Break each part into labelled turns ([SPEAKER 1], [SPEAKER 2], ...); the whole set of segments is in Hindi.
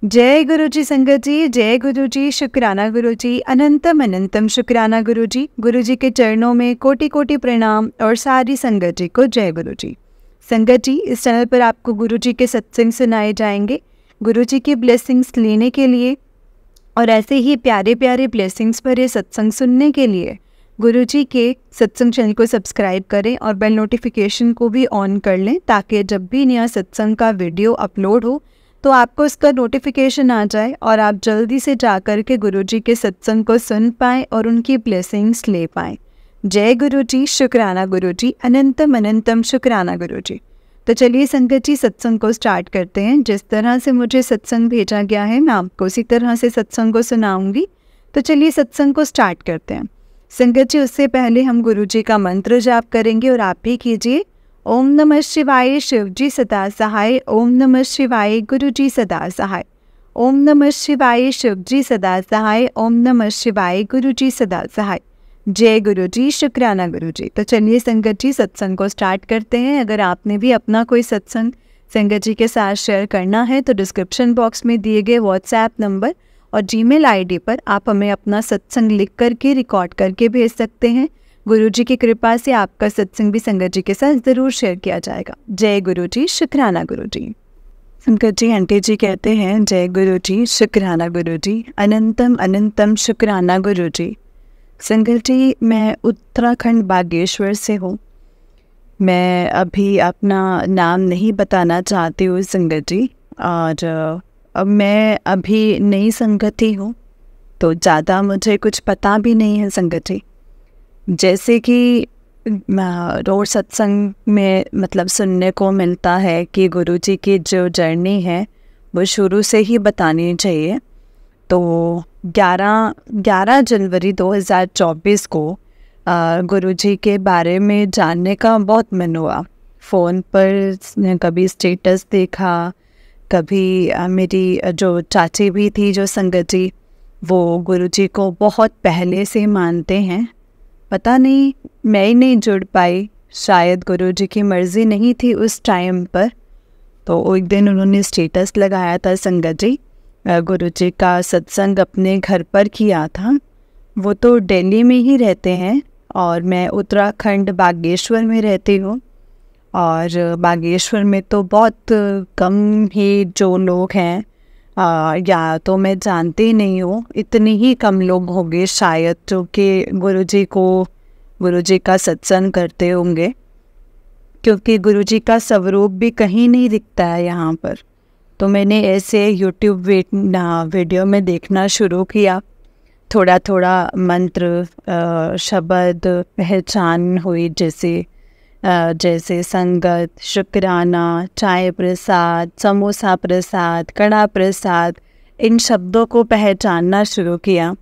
[SPEAKER 1] जय गुरु जी संगत जी, जय गुरु जी, शुक्राना गुरु जी, अनंतम अनंतम शुक्राना गुरु जी। गुरु जी के चरणों में कोटि कोटि प्रणाम और सारी संगत जी को जय गुरु जी। संगत जी, इस चैनल पर आपको गुरु जी के सत्संग सुनाए जाएंगे। गुरु जी की ब्लेसिंग्स लेने के लिए और ऐसे ही प्यारे प्यारे ब्लेसिंग्स भरे सत्संग सुनने के लिए गुरु जी के सत्संग चैनल को सब्सक्राइब करें और बेल नोटिफिकेशन को भी ऑन कर लें, ताकि जब भी नया सत्संग का वीडियो अपलोड हो तो आपको इसका नोटिफिकेशन आ जाए और आप जल्दी से जा कर के गुरु जी के सत्संग को सुन पाएँ और उनकी ब्लेसिंग्स ले पाएँ। जय गुरु जी, शुक्राना गुरु जी, अनंतम अनंतम शुक्राना गुरु जी। तो चलिए संगत जी, सत्संग को स्टार्ट करते हैं। जिस तरह से मुझे सत्संग भेजा गया है मैं आपको उसी तरह से सत्संग को सुनाऊंगी। तो चलिए सत्संग को स्टार्ट करते हैं। संगत जी, उससे पहले हम गुरु जी का मंत्र जाप करेंगे और आप भी कीजिए। ओम नमः शिवाय, शिव जी सदा सहाय। ओम नमः शिवाय, गुरु जी सदा सहाय। ओम नमः शिवाय, शिव जी सदा सहाय। ओम नमः शिवाय, गुरु जी सदा सहाय। जय गुरु जी, शुक्राना गुरु जी। तो चलिए संगत जी, सत्संग को स्टार्ट करते हैं। अगर आपने भी अपना कोई सत्संग संगत जी के साथ शेयर करना है तो डिस्क्रिप्शन बॉक्स में दिए गए व्हाट्सएप नंबर और जीमेल आईडी पर आप हमें अपना सत्संग लिख करके रिकॉर्ड करके भेज सकते हैं। गुरु जी की कृपा से आपका सत्संग भी संगत जी के साथ ज़रूर शेयर किया जाएगा। जय गुरु जी, शुक्राना गुरु जी। संगत जी, आंटी जी कहते हैं जय गुरु जी, शुक्राना गुरु जी, अनंतम अनंतम शुक्राना गुरु जी। संगत जी, मैं उत्तराखंड बागेश्वर से हूँ। मैं अभी अपना नाम नहीं बताना चाहती हूँ संगत जी, और अब मैं अभी नई संगति हूँ तो ज़्यादा मुझे कुछ पता भी नहीं है संगत जी। जैसे कि रोज़ सत्संग में मतलब सुनने को मिलता है कि गुरु जी की जो जर्नी है वो शुरू से ही बतानी चाहिए। तो 11 जनवरी 2024 को गुरु जी के बारे में जानने का बहुत मन हुआ। फ़ोन पर कभी स्टेटस देखा, कभी मेरी जो चाची भी थी जो संगत जी, वो गुरु जी को बहुत पहले से मानते हैं। पता नहीं मैं ही नहीं जुड़ पाई, शायद गुरु जी की मर्ज़ी नहीं थी उस टाइम पर। तो एक दिन उन्होंने स्टेटस लगाया था संगत जी, गुरु जी का सत्संग अपने घर पर किया था। वो तो दिल्ली में ही रहते हैं और मैं उत्तराखंड बागेश्वर में रहती हूँ। और बागेश्वर में तो बहुत कम ही जो लोग हैं, या तो मैं जानती ही नहीं हूँ, इतने ही कम लोग होंगे शायद जो कि गुरु जी का सत्संग करते होंगे, क्योंकि गुरु जी का स्वरूप भी कहीं नहीं दिखता है यहाँ पर। तो मैंने ऐसे यूट्यूब वीडियो में देखना शुरू किया, थोड़ा थोड़ा मंत्र शब्द पहचान हुई, जैसे संगत, शुक्राना, चाय प्रसाद, समोसा प्रसाद, कड़ा प्रसाद, इन शब्दों को पहचानना शुरू किया।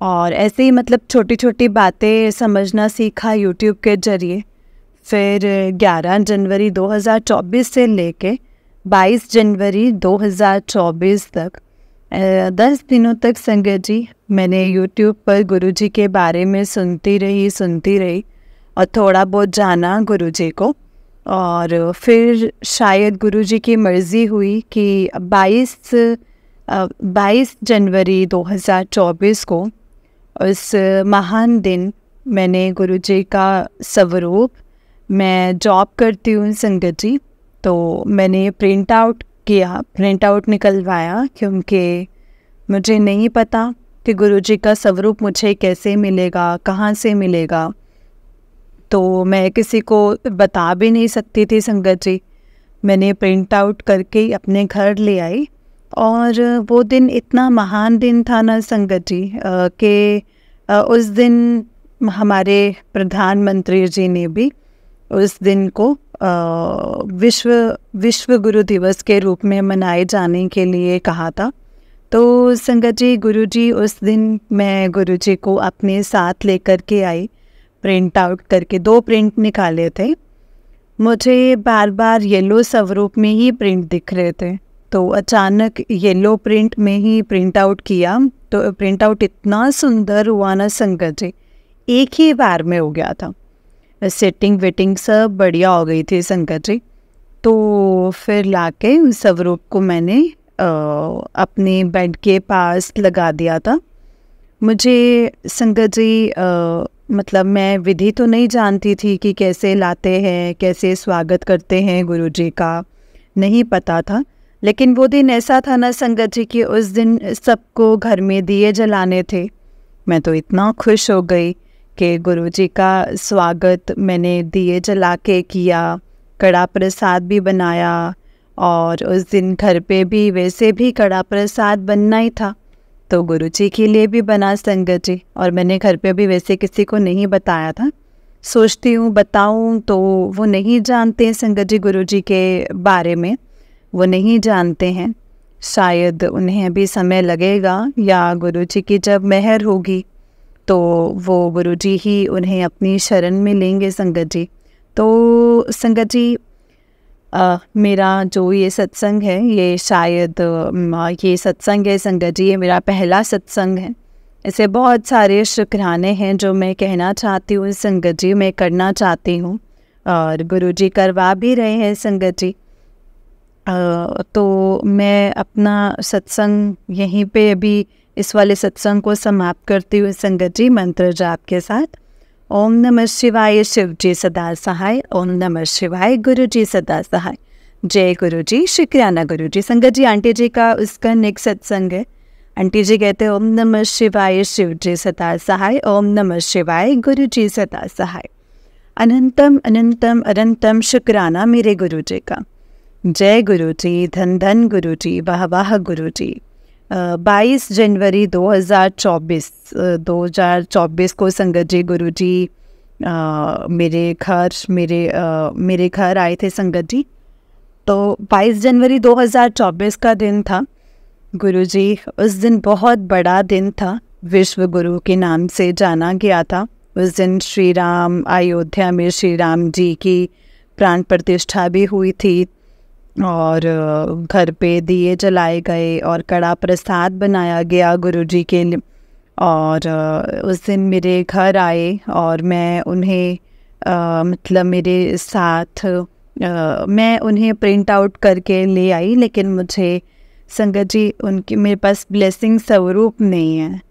[SPEAKER 1] और ऐसे ही मतलब छोटी छोटी बातें समझना सीखा यूट्यूब के ज़रिए। फिर 11 जनवरी 2024 से लेके 22 जनवरी 2024 तक 10 दिनों तक संगत जी मैंने यूट्यूब पर गुरु जी के बारे में सुनती रही और थोड़ा बहुत जाना गुरु जी को। और फिर शायद गुरु जी की मर्ज़ी हुई कि 22 जनवरी 2024 को, उस महान दिन, मैंने गुरु जी का स्वरूप, मैं जॉब करती हूँ संगत जी, तो मैंने प्रिंट आउट निकलवाया, क्योंकि मुझे नहीं पता कि गुरु जी का स्वरूप मुझे कैसे मिलेगा, कहाँ से मिलेगा। तो मैं किसी को बता भी नहीं सकती थी संगत जी। मैंने प्रिंट आउट करके अपने घर ले आई। और वो दिन इतना महान दिन था ना संगत जी, कि उस दिन हमारे प्रधानमंत्री जी ने भी उस दिन को विश्व गुरु दिवस के रूप में मनाए जाने के लिए कहा था। तो संगत जी, गुरु जी उस दिन मैं गुरु जी को अपने साथ लेकर के आई, प्रिंट आउट करके 2 प्रिंट निकाले थे। मुझे बार बार येलो स्वरूप में ही प्रिंट दिख रहे थे, तो अचानक येलो प्रिंट में ही प्रिंट आउट किया, तो प्रिंट आउट इतना सुंदर हुआ ना संगत जी, एक ही बार में हो गया था। सेटिंग वेटिंग सब बढ़िया हो गई थी संगत जी। तो फिर लाके उस स्वरूप को मैंने अपने बेड के पास लगा दिया था। मुझे संगत जी मतलब मैं विधि तो नहीं जानती थी कि कैसे लाते हैं, कैसे स्वागत करते हैं गुरुजी का, नहीं पता था। लेकिन वो दिन ऐसा था ना संगत जी कि उस दिन सबको घर में दिए जलाने थे। मैं तो इतना खुश हो गई कि गुरुजी का स्वागत मैंने दिए जला के किया, कड़ा प्रसाद भी बनाया, और उस दिन घर पे भी वैसे भी कड़ा प्रसाद बनना ही था, तो गुरुजी के लिए भी बना संगत जी। और मैंने घर पे भी वैसे किसी को नहीं बताया था। सोचती हूँ बताऊँ तो वो नहीं जानते संगत जी गुरुजी के बारे में, वो नहीं जानते हैं। शायद उन्हें अभी समय लगेगा, या गुरुजी की जब मेहर होगी तो वो गुरुजी ही उन्हें अपनी शरण में लेंगे संगत जी। तो संगत जी मेरा जो ये सत्संग है, ये शायद ये सत्संग है संगत जी, ये मेरा पहला सत्संग है। ऐसे बहुत सारे शुक्राने हैं जो मैं कहना चाहती हूँ संगत जी, मैं करना चाहती हूँ, और गुरुजी करवा भी रहे हैं संगत जी। तो मैं अपना सत्संग यहीं पे अभी इस वाले सत्संग को समाप्त करती हूँ संगत जी मंत्र जाप के साथ। ओम नमः शिवाय, शिव जी सदा सहाय। ओम नमः शिवाय, गुरु जी सदा सहाय। जय गुरु जी, शुक्राना गुरु जी। संगत जी आंटी जी का उसका नेक्स्ट सत्संग है। आंटी जी कहते हैं ओम नमः शिवाय, शिव जी सदा सहाय। ओम नमः शिवाय, गुरु जी सदा सहाय। अनंतम अनंतम अनंतम शुक्राना मेरे गुरु जी का। जय गुरु जी, धन धन गुरु जी, वाह वाह गुरु जी। 22 जनवरी 2024 को संगत जी गुरु जी मेरे घर आए थे संगत जी। तो 22 जनवरी 2024 का दिन था गुरु जी। उस दिन बहुत बड़ा दिन था, विश्व गुरु के नाम से जाना गया था। उस दिन श्री राम, अयोध्या में श्री राम जी की प्राण प्रतिष्ठा भी हुई थी, और घर पे दिए जलाए गए और कड़ा प्रसाद बनाया गया गुरुजी के लिए। और उस दिन मेरे घर आए और मैं उन्हें मतलब मेरे साथ मैं उन्हें प्रिंट आउट करके ले आई, लेकिन मुझे संगत जी उनकी मेरे पास ब्लेसिंग स्वरूप नहीं है।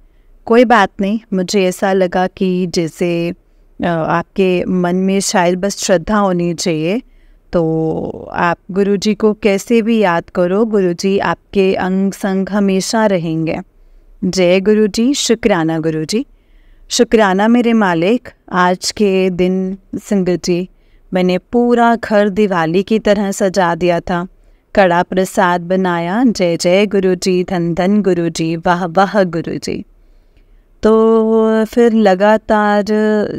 [SPEAKER 1] कोई बात नहीं, मुझे ऐसा लगा कि जैसे आपके मन में शायद बस श्रद्धा होनी चाहिए, तो आप गुरुजी को कैसे भी याद करो, गुरुजी आपके अंग संग हमेशा रहेंगे। जय गुरुजी, शुक्राना गुरुजी। शुक्राना मेरे मालिक। आज के दिन संगत जी मैंने पूरा घर दिवाली की तरह सजा दिया था, कड़ा प्रसाद बनाया। जय जय गुरुजी, धन धन गुरुजी, वाह वाह गुरुजी। तो फिर लगातार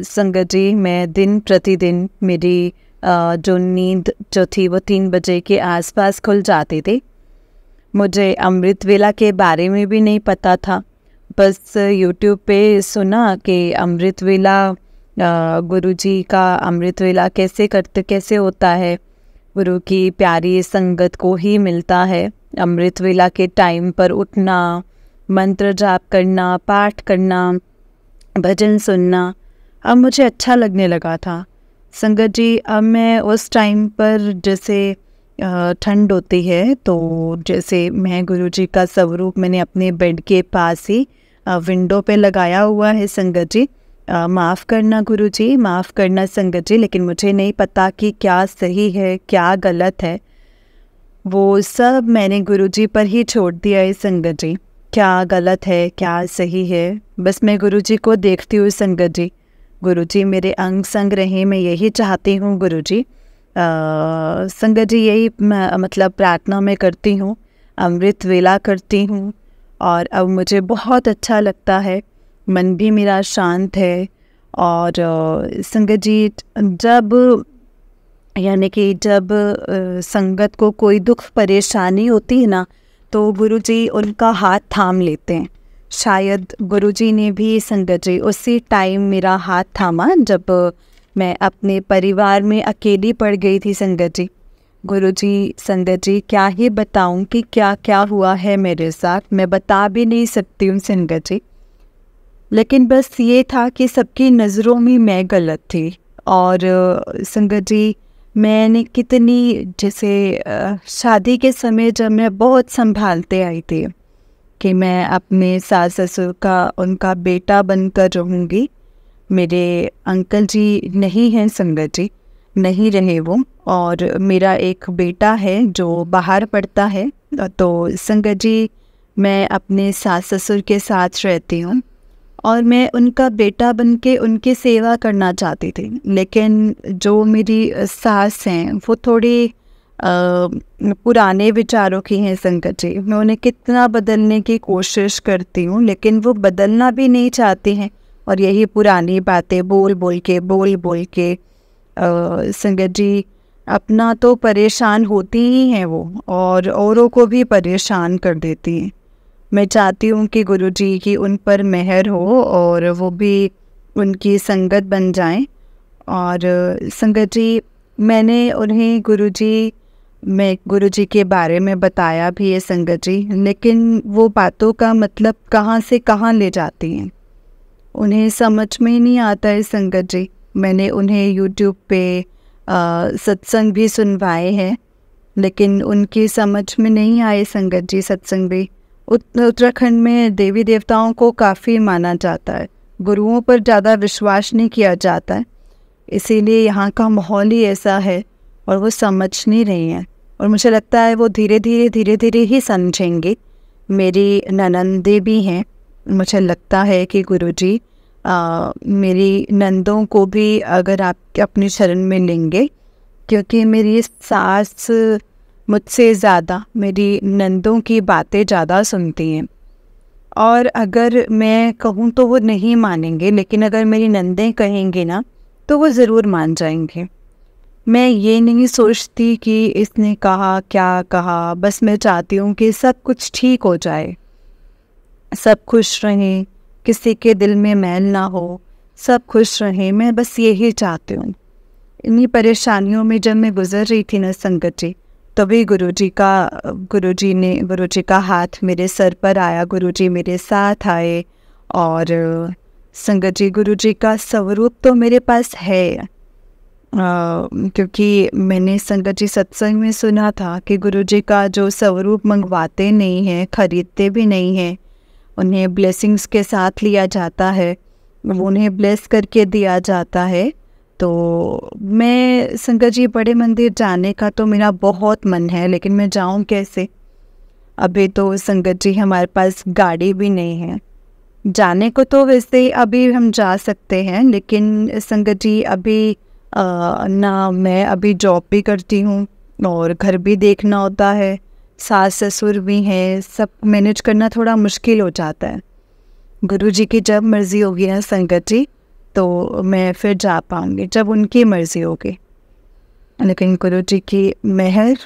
[SPEAKER 1] संगत जी मैं दिन प्रतिदिन मेरी जो नींद जो थी वो 3 बजे के आसपास खुल जाती थी। मुझे अमृत वेला के बारे में भी नहीं पता था, बस यूट्यूब पे सुना कि अमृत वेला गुरुजी का अमृत वेला कैसे होता है, गुरु की प्यारी संगत को ही मिलता है। अमृत वेला के टाइम पर उठना, मंत्र जाप करना, पाठ करना, भजन सुनना, अब मुझे अच्छा लगने लगा था संगत जी। अब मैं उस टाइम पर जैसे ठंड होती है तो जैसे मैं गुरुजी का स्वरूप मैंने अपने बेड के पास ही विंडो पे लगाया हुआ है संगत जी। माफ़ करना गुरुजी, माफ़ करना संगत जी, लेकिन मुझे नहीं पता कि क्या सही है क्या गलत है, वो सब मैंने गुरुजी पर ही छोड़ दिया है संगत जी। क्या गलत है क्या सही है, बस मैं गुरुजी को देखती हूँ संगत जी। गुरुजी मेरे अंग संग रहे, मैं यही चाहती हूँ गुरुजी। संगत जी यही मतलब प्रार्थना मैं करती हूँ, अमृत वेला करती हूँ, और अब मुझे बहुत अच्छा लगता है, मन भी मेरा शांत है। और संगत जी जब यानी कि जब संगत को कोई दुख परेशानी होती है ना, तो गुरुजी उनका हाथ थाम लेते हैं। शायद गुरुजी ने भी संगत जी उसी टाइम मेरा हाथ थामा जब मैं अपने परिवार में अकेली पड़ गई थी संगत जी। गुरुजी संगत जी क्या ही बताऊं कि क्या क्या हुआ है मेरे साथ, मैं बता भी नहीं सकती हूँ संगत जी। लेकिन बस ये था कि सबकी नज़रों में मैं गलत थी, और संगत जी मैंने कितनी, जैसे शादी के समय जब मैं बहुत संभालते आई थी कि मैं अपने सास ससुर का उनका बेटा बनकर रहूँगी। मेरे अंकल जी नहीं हैं संगत जी, नहीं रहे वो, और मेरा एक बेटा है जो बाहर पढ़ता है। तो संगत जी, मैं अपने सास ससुर के साथ रहती हूँ और मैं उनका बेटा बन के उनकी सेवा करना चाहती थी। लेकिन जो मेरी सास हैं वो थोड़ी पुराने विचारों की हैं संगत जी। मैं उन्हें कितना बदलने की कोशिश करती हूँ लेकिन वो बदलना भी नहीं चाहती हैं, और यही पुरानी बातें बोल बोल के संगत जी अपना तो परेशान होती ही हैं वो, और औरों को भी परेशान कर देती हैं। मैं चाहती हूँ कि गुरुजी की उन पर मेहर हो और वो भी उनकी संगत बन जाएं। और संगत जी, मैंने उन्हें गुरुजी के बारे में बताया भी है संगत जी, लेकिन वो बातों का मतलब कहाँ से कहाँ ले जाती हैं, उन्हें समझ में ही नहीं आता है संगत जी। मैंने उन्हें यूट्यूब पे सत्संग भी सुनवाए हैं, लेकिन उनकी समझ में नहीं आए संगत जी सत्संग भी। उत्तराखंड में देवी देवताओं को काफ़ी माना जाता है, गुरुओं पर ज़्यादा विश्वास नहीं किया जाता है, इसीलिए यहाँ का माहौल ही ऐसा है और वो समझ नहीं रही हैं। और मुझे लगता है वो धीरे धीरे ही समझेंगे। मेरी ननंदे भी हैं, मुझे लगता है कि गुरुजी मेरी नंदों को भी अगर आप अपनी शरण में लेंगे, क्योंकि मेरी सास मुझसे ज़्यादा मेरी नंदों की बातें ज़्यादा सुनती हैं, और अगर मैं कहूँ तो वो नहीं मानेंगे, लेकिन अगर मेरी नंदें कहेंगी ना तो वो ज़रूर मान जाएंगे। मैं ये नहीं सोचती कि इसने कहा क्या कहा, बस मैं चाहती हूँ कि सब कुछ ठीक हो जाए, सब खुश रहें, किसी के दिल में मैल ना हो, सब खुश रहें, मैं बस यही चाहती हूँ। इन्हीं परेशानियों में जब मैं गुजर रही थी ना संगत जी, तभी गुरुजी का हाथ मेरे सर पर आया, गुरुजी मेरे साथ आए। और संगत जी, गुरुजी का स्वरूप तो मेरे पास है, क्योंकि मैंने संगत जी सत्संग में सुना था कि गुरुजी का जो स्वरूप मंगवाते नहीं हैं, खरीदते भी नहीं हैं, उन्हें ब्लेसिंग्स के साथ लिया जाता है, उन्हें ब्लेस करके दिया जाता है। तो मैं संगत जी बड़े मंदिर जाने का तो मेरा बहुत मन है, लेकिन मैं जाऊं कैसे? अभी तो संगत जी हमारे पास गाड़ी भी नहीं है। जाने को तो वैसे अभी हम जा सकते हैं, लेकिन संगत जी अभी ना मैं अभी जॉब भी करती हूँ और घर भी देखना होता है, सास ससुर भी हैं, सब मैनेज करना थोड़ा मुश्किल हो जाता है। गुरुजी की जब मर्ज़ी होगी ना संगत जी, तो मैं फिर जा पाऊँगी जब उनकी मर्ज़ी होगी। लेकिन गुरुजी की मेहर,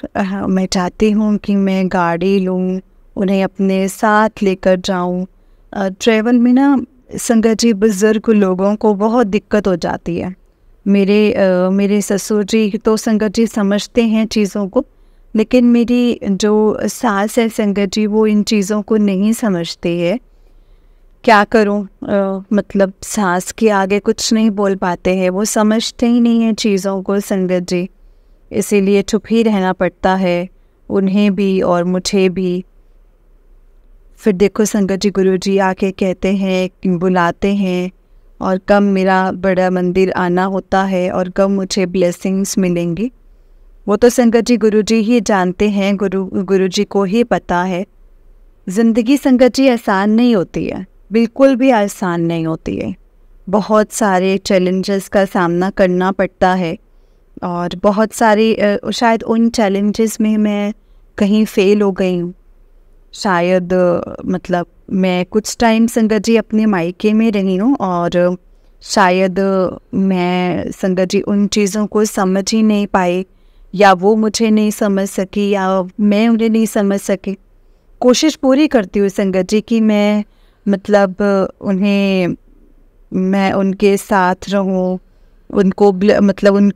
[SPEAKER 1] मैं चाहती हूँ कि मैं गाड़ी लूँ, उन्हें अपने साथ लेकर जाऊँ। ट्रैवल में ना संगत जी बुज़ुर्ग लोगों को बहुत दिक्कत हो जाती है। मेरे ससुर जी तो संगत जी समझते हैं चीज़ों को, लेकिन मेरी जो सास है संगत जी, वो इन चीज़ों को नहीं समझती है। क्या करूं? मतलब सास के आगे कुछ नहीं बोल पाते हैं, वो समझते ही नहीं हैं चीज़ों को संगत जी, इसीलिए चुप ही रहना पड़ता है उन्हें भी और मुझे भी। फिर देखो संगत जी, गुरुजी आके कहते हैं, बुलाते हैं, और कब मेरा बड़ा मंदिर आना होता है और कब मुझे ब्लेसिंग्स मिलेंगी, वो तो संगत जी गुरुजी ही जानते हैं, गुरुजी को ही पता है। ज़िंदगी संगत जी आसान नहीं होती है, बिल्कुल भी आसान नहीं होती है। बहुत सारे चैलेंजेस का सामना करना पड़ता है, और बहुत सारी शायद उन चैलेंजेस में मैं कहीं फेल हो गई हूँ। शायद मतलब मैं कुछ टाइम संगत जी अपने मायके में रही हूँ, और शायद मैं संगत जी उन चीज़ों को समझ ही नहीं पाई, या वो मुझे नहीं समझ सकी, या मैं उन्हें नहीं समझ सकी। कोशिश पूरी करती हूँ संगत जी कि मैं मतलब मैं उनके साथ रहूं, उनको मतलब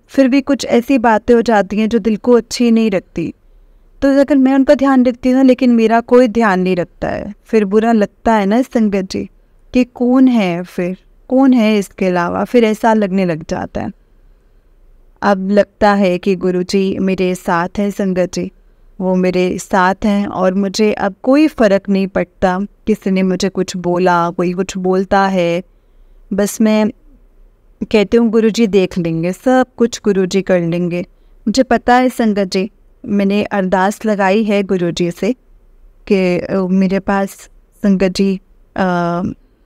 [SPEAKER 1] फिर भी कुछ ऐसी बातें हो जाती हैं जो दिल को अच्छी नहीं रखती। तो अगर मैं उन पर ध्यान रखती हूँ लेकिन मेरा कोई ध्यान नहीं रखता है, फिर बुरा लगता है ना संगत जी कि कौन है इसके अलावा, फिर ऐसा लगने लग जाता है। अब लगता है कि गुरुजी मेरे साथ हैं। संगत जी, वो मेरे साथ हैं और मुझे अब कोई फ़र्क नहीं पड़ता किसी ने मुझे कुछ बोला, कोई कुछ बोलता है। बस मैं कहती हूँ गुरुजी देख लेंगे, सब कुछ गुरुजी कर लेंगे। मुझे पता है संगत जी, मैंने अरदास लगाई है गुरुजी से कि मेरे पास संगत जी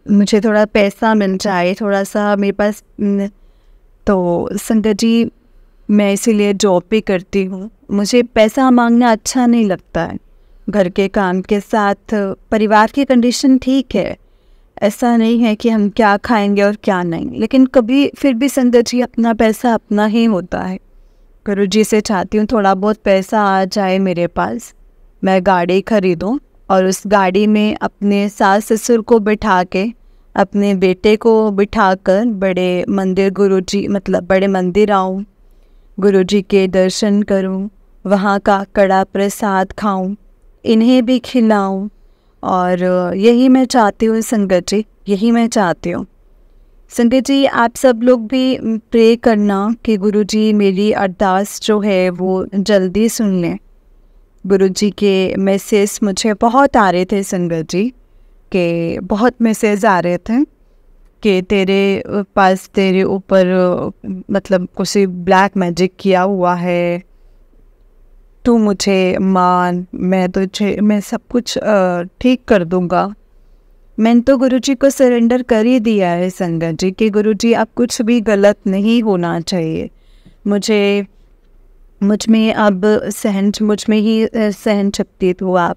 [SPEAKER 1] मुझे थोड़ा पैसा मिल जाए, थोड़ा सा मेरे पास। तो संगत जी मैं इसीलिए जॉब भी करती हूँ। मुझे पैसा मांगना अच्छा नहीं लगता है। घर के काम के साथ परिवार की कंडीशन ठीक है, ऐसा नहीं है कि हम क्या खाएंगे और क्या नहीं, लेकिन कभी फिर भी संगत जी अपना पैसा अपना ही होता है। गुरुजी से चाहती हूँ थोड़ा बहुत पैसा आ जाए मेरे पास, मैं गाड़ी खरीदूँ और उस गाड़ी में अपने सास ससुर को बिठा के, अपने बेटे को बिठाकर बड़े मंदिर गुरुजी मतलब बड़े मंदिर आऊँ, गुरुजी के दर्शन करूं, वहाँ का कड़ा प्रसाद खाऊं, इन्हें भी खिलाऊं। और यही मैं चाहती हूँ संगत जी, यही मैं चाहती हूँ। संगत जी आप सब लोग भी प्रे करना कि गुरुजी मेरी अरदास जो है वो जल्दी सुन लें। गुरुजी के मैसेज मुझे बहुत आ रहे थे संगत जी, के बहुत मैसेज आ रहे थे कि तेरे पास तेरे ऊपर मतलब कुछ ब्लैक मैजिक किया हुआ है, तू मुझे मान, मैं सब कुछ ठीक कर दूंगा। मैंने तो गुरुजी को सरेंडर कर ही दिया है संगत जी कि गुरुजी अब कुछ भी गलत नहीं होना चाहिए। मुझ में अब मुझ में ही सहन शक्ति तो आप।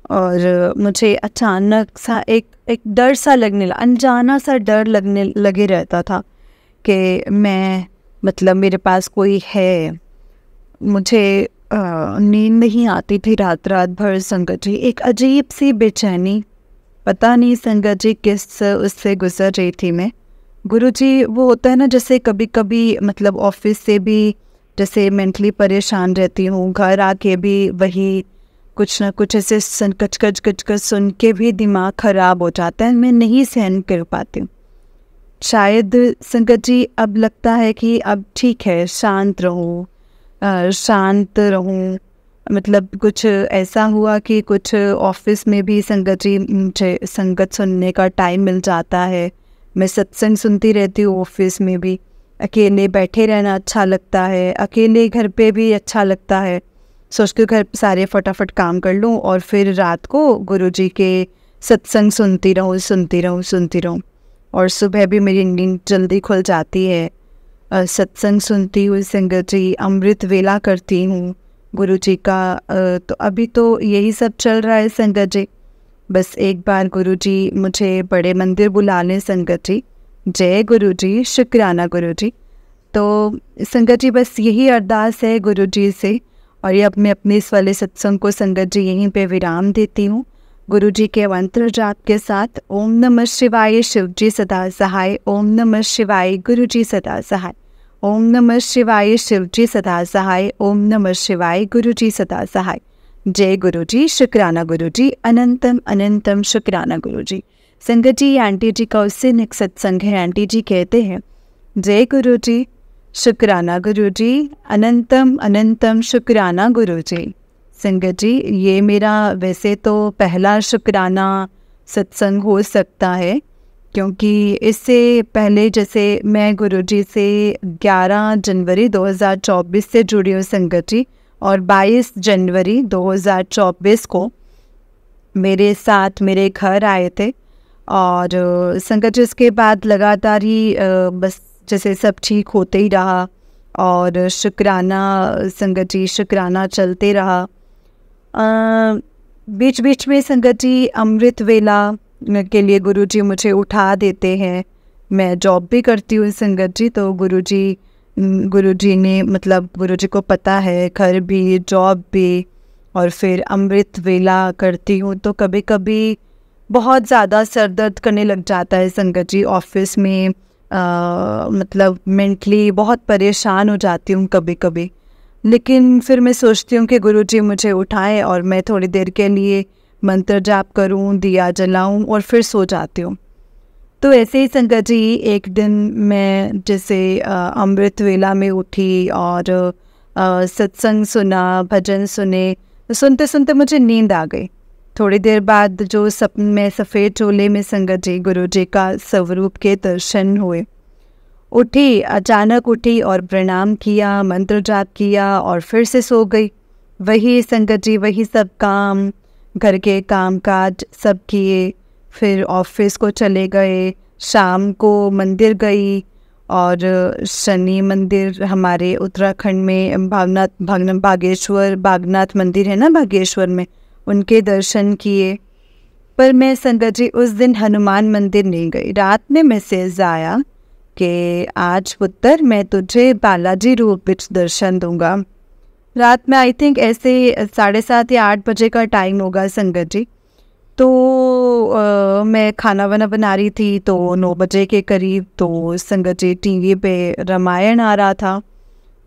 [SPEAKER 1] और मुझे अचानक सा एक डर सा अनजाना सा डर लगे रहता था कि मैं मतलब मेरे पास कोई है। मुझे नींद नहीं आती थी रात भर संगत जी, एक अजीब सी बेचैनी, पता नहीं संगत जी किस उससे गुजर रही थी मैं। गुरुजी वो होता है ना, जैसे कभी कभी मतलब ऑफिस से भी जैसे मेंटली परेशान रहती हूँ, घर आके भी वही कुछ ना कुछ ऐसे कच सुन के भी दिमाग ख़राब हो जाता है, मैं नहीं सहन कर पाती हूँ। शायद संगत जी अब लगता है कि अब ठीक है, शांत रहूँ। मतलब कुछ ऐसा हुआ कि कुछ ऑफिस में भी संगत जी मुझे संगत सुनने का टाइम मिल जाता है। मैं सत्संग सुनती रहती हूँ ऑफिस में भी। अकेले बैठे रहना अच्छा लगता है, अकेले घर पे भी अच्छा लगता है। सोचती हूँ घर सारे फटाफट काम कर लूँ और फिर रात को गुरुजी के सत्संग सुनती रहूँ। और सुबह भी मेरी नींद जल्दी खुल जाती है। सत्संग सुनती हूँ संगत जी, अमृत वेला करती हूँ गुरुजी का। तो अभी तो यही सब चल रहा है संगत जी। बस एक बार गुरुजी मुझे बड़े मंदिर बुला लें संगत जी। जय गुरुजी, शुक्राना गुरुजी। तो संगत जी बस यही अरदास है गुरुजी से। और ये अब मैं अपने इस वाले सत्संग को संगत जी यहीं पे विराम देती हूँ गुरुजी के मंत्र जाप के साथ। ओम नमः शिवाय, शिवजी सदा सहाय। ओम नमः शिवाय, गुरुजी सदा सहाय। ओम नमः शिवाय, शिवजी सदा सहाय। ओम नमः शिवाय, गुरुजी सदा सहाय। जय गुरुजी, शुक्राना गुरुजी, अनंतम अनंतम शुक्राना गुरुजी। संगत जी आंटी जी का उससे नेक्स्ट सत्संग है। आंटी जी कहते हैं, जय गुरुजी, शुक्राना गुरुजी, अनंतम अनंतम शुक्राना गुरुजी। संगत जी ये मेरा वैसे तो पहला शुक्राना सत्संग हो सकता है, क्योंकि इससे पहले जैसे मैं गुरुजी से 11 जनवरी 2024 से जुड़ी हूँ संगत जी, और 22 जनवरी 2024 को मेरे साथ मेरे घर आए थे। और संगत जी उसके बाद लगातार ही बस जैसे सब ठीक होते ही रहा और शुक्राना संगत जी शुक्राना चलते रहा। बीच बीच में संगत जी अमृत वेला के लिए गुरुजी मुझे उठा देते हैं। मैं जॉब भी करती हूँ संगत जी, तो गुरुजी ने मतलब गुरुजी को पता है, घर भी जॉब भी और फिर अमृत वेला करती हूँ, तो कभी कभी बहुत ज़्यादा सर दर्द करने लग जाता है संगत जी। ऑफिस में मतलब मेंटली बहुत परेशान हो जाती हूँ कभी कभी, लेकिन फिर मैं सोचती हूँ कि गुरुजी मुझे उठाएं और मैं थोड़ी देर के लिए मंत्र जाप करूँ, दिया जलाऊँ और फिर सो जाती हूँ। तो ऐसे ही संगत जी एक दिन मैं जैसे अमृत वेला में उठी और सत्संग सुना, भजन सुने, सुनते सुनते मुझे नींद आ गई। थोड़ी देर बाद जो सपने में सफ़ेद चोले में संगत जी गुरु जी का स्वरूप के दर्शन हुए। उठी, अचानक उठी और प्रणाम किया, मंत्र जाप किया और फिर से सो गई। वही संगत जी, वही सब काम, घर के काम काज सब किए, फिर ऑफिस को चले गए, शाम को मंदिर गई और शनि मंदिर हमारे उत्तराखंड में बागनाथ मंदिर है ना बागेश्वर में, उनके दर्शन किए। पर मैं संगत जी उस दिन हनुमान मंदिर नहीं गई। रात में मैसेज आया कि आज पुत्र मैं तुझे बालाजी रूप विच दर्शन दूंगा। रात में आई थिंक ऐसे 7:30 या 8 बजे का टाइम होगा संगत जी। तो मैं खाना वाना बना रही थी, तो 9 बजे के करीब तो संगत जी टीवी पे रामायण आ रहा था।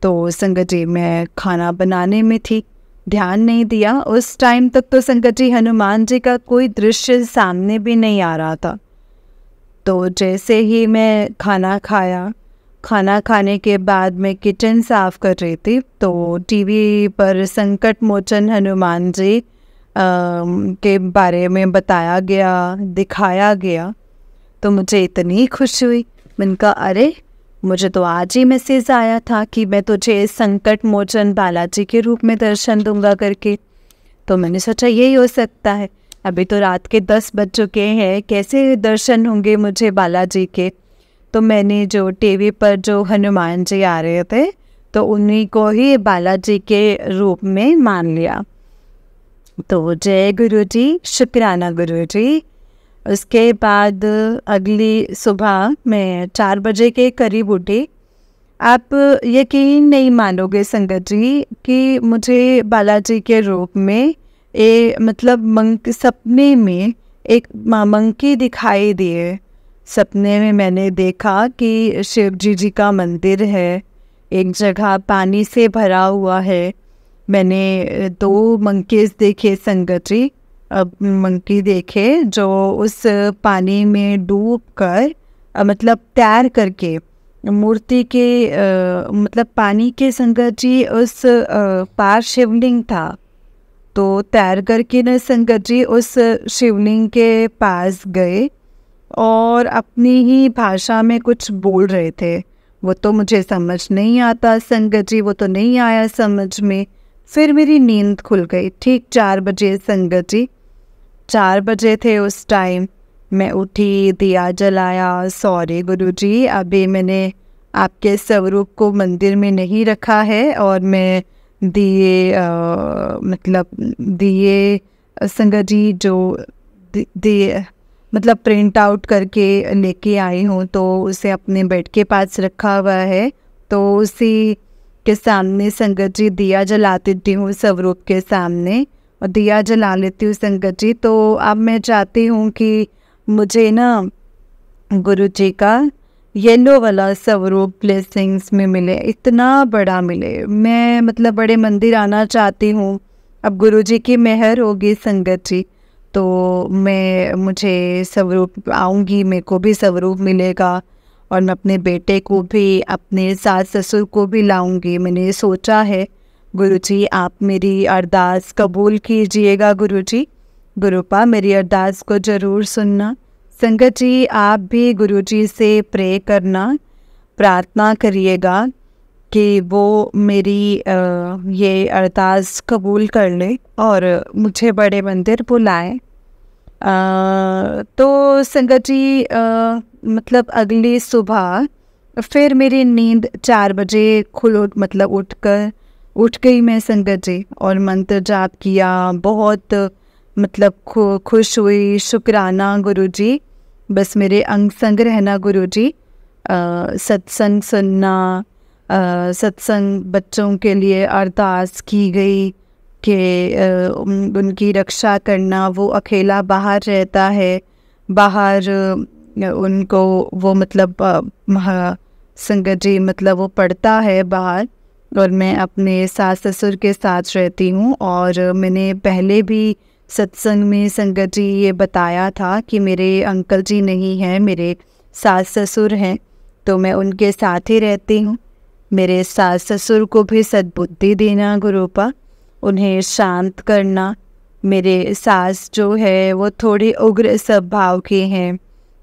[SPEAKER 1] तो संगत जी मैं खाना बनाने में थी, ध्यान नहीं दिया। उस टाइम तक तो संगत जी हनुमान जी का कोई दृश्य सामने भी नहीं आ रहा था। तो जैसे ही मैं खाना खाया, खाना खाने के बाद मैं किचन साफ कर रही थी, तो टीवी पर संकट मोचन हनुमान जी के बारे में बताया गया, दिखाया गया। तो मुझे इतनी खुशी हुई। मैंने कहा अरे, मुझे तो आज ही मैसेज आया था कि मैं तुझे संकट मोचन बालाजी के रूप में दर्शन दूंगा करके। तो मैंने सोचा यही हो सकता है। अभी तो रात के 10 बज चुके हैं, कैसे दर्शन होंगे मुझे बालाजी के। तो मैंने जो टीवी पर जो हनुमान जी आ रहे थे, तो उन्हीं को ही बालाजी के रूप में मान लिया। तो जय गुरु जी, शुक्राना गुरु जी। उसके बाद अगली सुबह मैं 4 बजे के करीब उठी। आप यकीन नहीं मानोगे संगत जी कि मुझे बालाजी के रूप में मतलब सपने में एक मंकी दिखाई दिए। सपने में मैंने देखा कि शिव जी का मंदिर है, एक जगह पानी से भरा हुआ है। मैंने 2 मंकीज देखे संगत जी। अब मंकी देखे जो उस पानी में डूबकर मतलब तैर करके मूर्ति के मतलब पानी के संगत जी उस पार शिवलिंग था। तो तैर करके न संगत जी उस शिवलिंग के पास गए और अपनी ही भाषा में कुछ बोल रहे थे। वो तो मुझे समझ नहीं आता संगत जी, वो तो नहीं आया समझ में। फिर मेरी नींद खुल गई। ठीक 4 बजे संगत जी, 4 बजे थे उस टाइम। मैं उठी, दिया जलाया। सॉरी गुरुजी, अभी मैंने आपके स्वरूप को मंदिर में नहीं रखा है और मैं दिए संगत जी जो दिए मतलब प्रिंट आउट करके लेके आई हूँ, तो उसे अपने बेड के पास रखा हुआ है। तो उसी के सामने संगत जी दिया जला देती हूँ स्वरूप के सामने, और दिया जला लेती हूँ संगत जी। तो अब मैं चाहती हूँ कि मुझे ना गुरु जी का येलो वाला स्वरूप ब्लेसिंग्स में मिले, इतना बड़ा मिले। मैं मतलब बड़े मंदिर आना चाहती हूँ। अब गुरु जी की मेहर होगी संगत जी, तो मुझे स्वरूप आऊँगी, मेरे को भी स्वरूप मिलेगा और मैं अपने बेटे को भी, अपने सास ससुर को भी लाऊंगी। मैंने सोचा है। गुरुजी आप मेरी अरदास कबूल कीजिएगा गुरुजी। गुरुपा मेरी अरदास को ज़रूर सुनना। संगत जी आप भी गुरुजी से प्रे करना, प्रार्थना करिएगा कि वो मेरी ये अरदास कबूल कर ले और मुझे बड़े मंदिर बुलाए। तो संगत जी मतलब अगली सुबह फिर मेरी नींद 4 बजे उठ गई मैं संगत जी, और मंत्र जाप किया। बहुत मतलब खुश हुई। शुक्राना गुरुजी, बस मेरे अंग संग रहना गुरुजी। सत्संग सुनना, सत्संग बच्चों के लिए अरदास की गई कि उनकी रक्षा करना। वो अकेला बाहर रहता है, बाहर उनको वो मतलब संगत जी मतलब वो पढ़ता है बाहर, और मैं अपने सास ससुर के साथ रहती हूँ। और मैंने पहले भी सत्संग में संगत जी ये बताया था कि मेरे अंकल जी नहीं हैं, मेरे सास ससुर हैं, तो मैं उनके साथ ही रहती हूँ। मेरे सास ससुर को भी सद्बुद्धि देना गुरुपा, उन्हें शांत करना। मेरे सास जो है वो थोड़ी उग्र स्वभाव की हैं,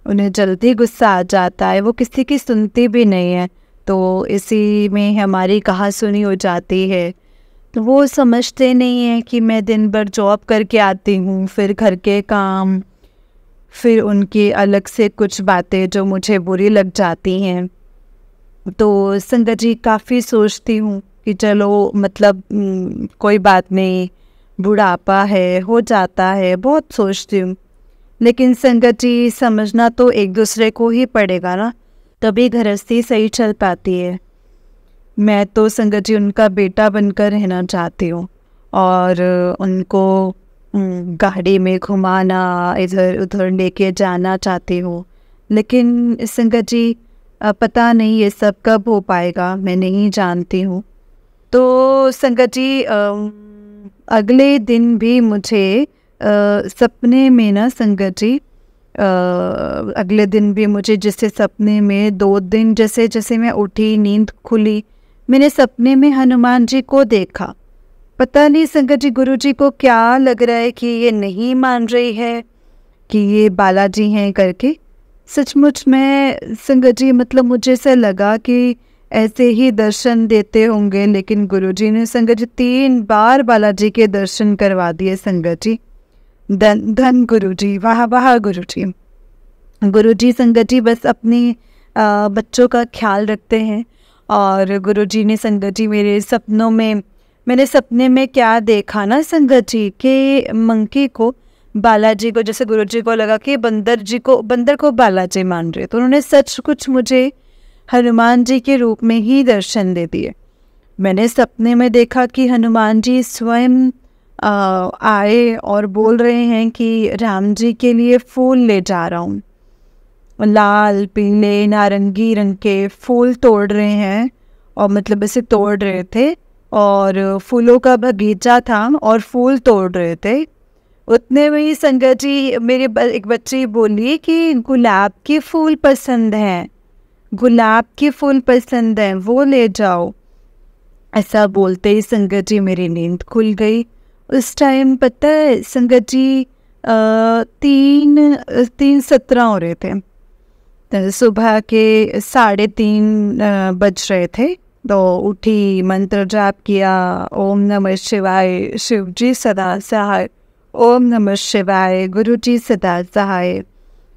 [SPEAKER 1] उन्हें जल्दी गुस्सा आ जाता है, वो किसी की सुनती भी नहीं है, तो इसी में हमारी कहासुनी हो जाती है। तो वो समझते नहीं हैं कि मैं दिन भर जॉब करके आती हूँ, फिर घर के काम, फिर उनकी अलग से कुछ बातें जो मुझे बुरी लग जाती हैं। तो संगत जी काफ़ी सोचती हूँ कि चलो मतलब कोई बात नहीं, बुढ़ापा है, हो जाता है, बहुत सोचती हूँ। लेकिन संगत जी समझना तो एक दूसरे को ही पड़ेगा ना, तभी गृहस्थी सही चल पाती है। मैं तो संगत जी उनका बेटा बनकर रहना चाहती हूँ और उनको गाड़ी में घुमाना, इधर उधर लेके जाना चाहती हूँ। लेकिन संगत जी पता नहीं ये सब कब हो पाएगा, मैं नहीं जानती हूँ। तो संगत जी अगले दिन भी मुझे सपने में ना संगत जी अगले दिन भी मुझे जैसे सपने में 2 दिन जैसे जैसे मैं उठी, नींद खुली, मैंने सपने में हनुमान जी को देखा। पता नहीं संगत जी गुरुजी को क्या लग रहा है कि ये नहीं मान रही है कि ये बालाजी हैं करके। सचमुच में संगत जी मतलब मुझे ऐसा लगा कि ऐसे ही दर्शन देते होंगे, लेकिन गुरुजी ने संगत जी 3 बार बालाजी के दर्शन करवा दिए संगत जी। धन धन गुरुजी, वाह वाह गुरुजी। गुरुजी संगत जी बस अपने बच्चों का ख्याल रखते हैं। और गुरुजी ने संगत जी मेरे सपनों में, मैंने सपने में क्या देखा ना संगत जी के मंकी को, बालाजी को, जैसे गुरुजी को लगा कि बंदर को बालाजी मान रहे, तो उन्होंने सच कुछ मुझे हनुमान जी के रूप में ही दर्शन दे दिए। मैंने सपने में देखा कि हनुमान जी स्वयं आए और बोल रहे हैं कि राम जी के लिए फूल ले जा रहा हूँ। लाल, पीले, नारंगी रंग के फूल तोड़ रहे हैं, और मतलब ऐसे तोड़ रहे थे, और फूलों का बगीचा था और फूल तोड़ रहे थे। उतने में ही संगत जी मेरे एक बच्ची बोली कि गुलाब के फूल पसंद हैं, गुलाब के फूल पसंद हैं, वो ले जाओ। ऐसा बोलते ही संगत जी मेरी नींद खुल गई। उस टाइम पता है संगत जी 3:17 हो रहे थे, सुबह के 3:30 बज रहे थे। तो उठी, मंत्र जाप किया, ओम नमः शिवाय, शिव जी सदा सहाय, ओम नमः शिवाय, गुरु जी सदा सहाय।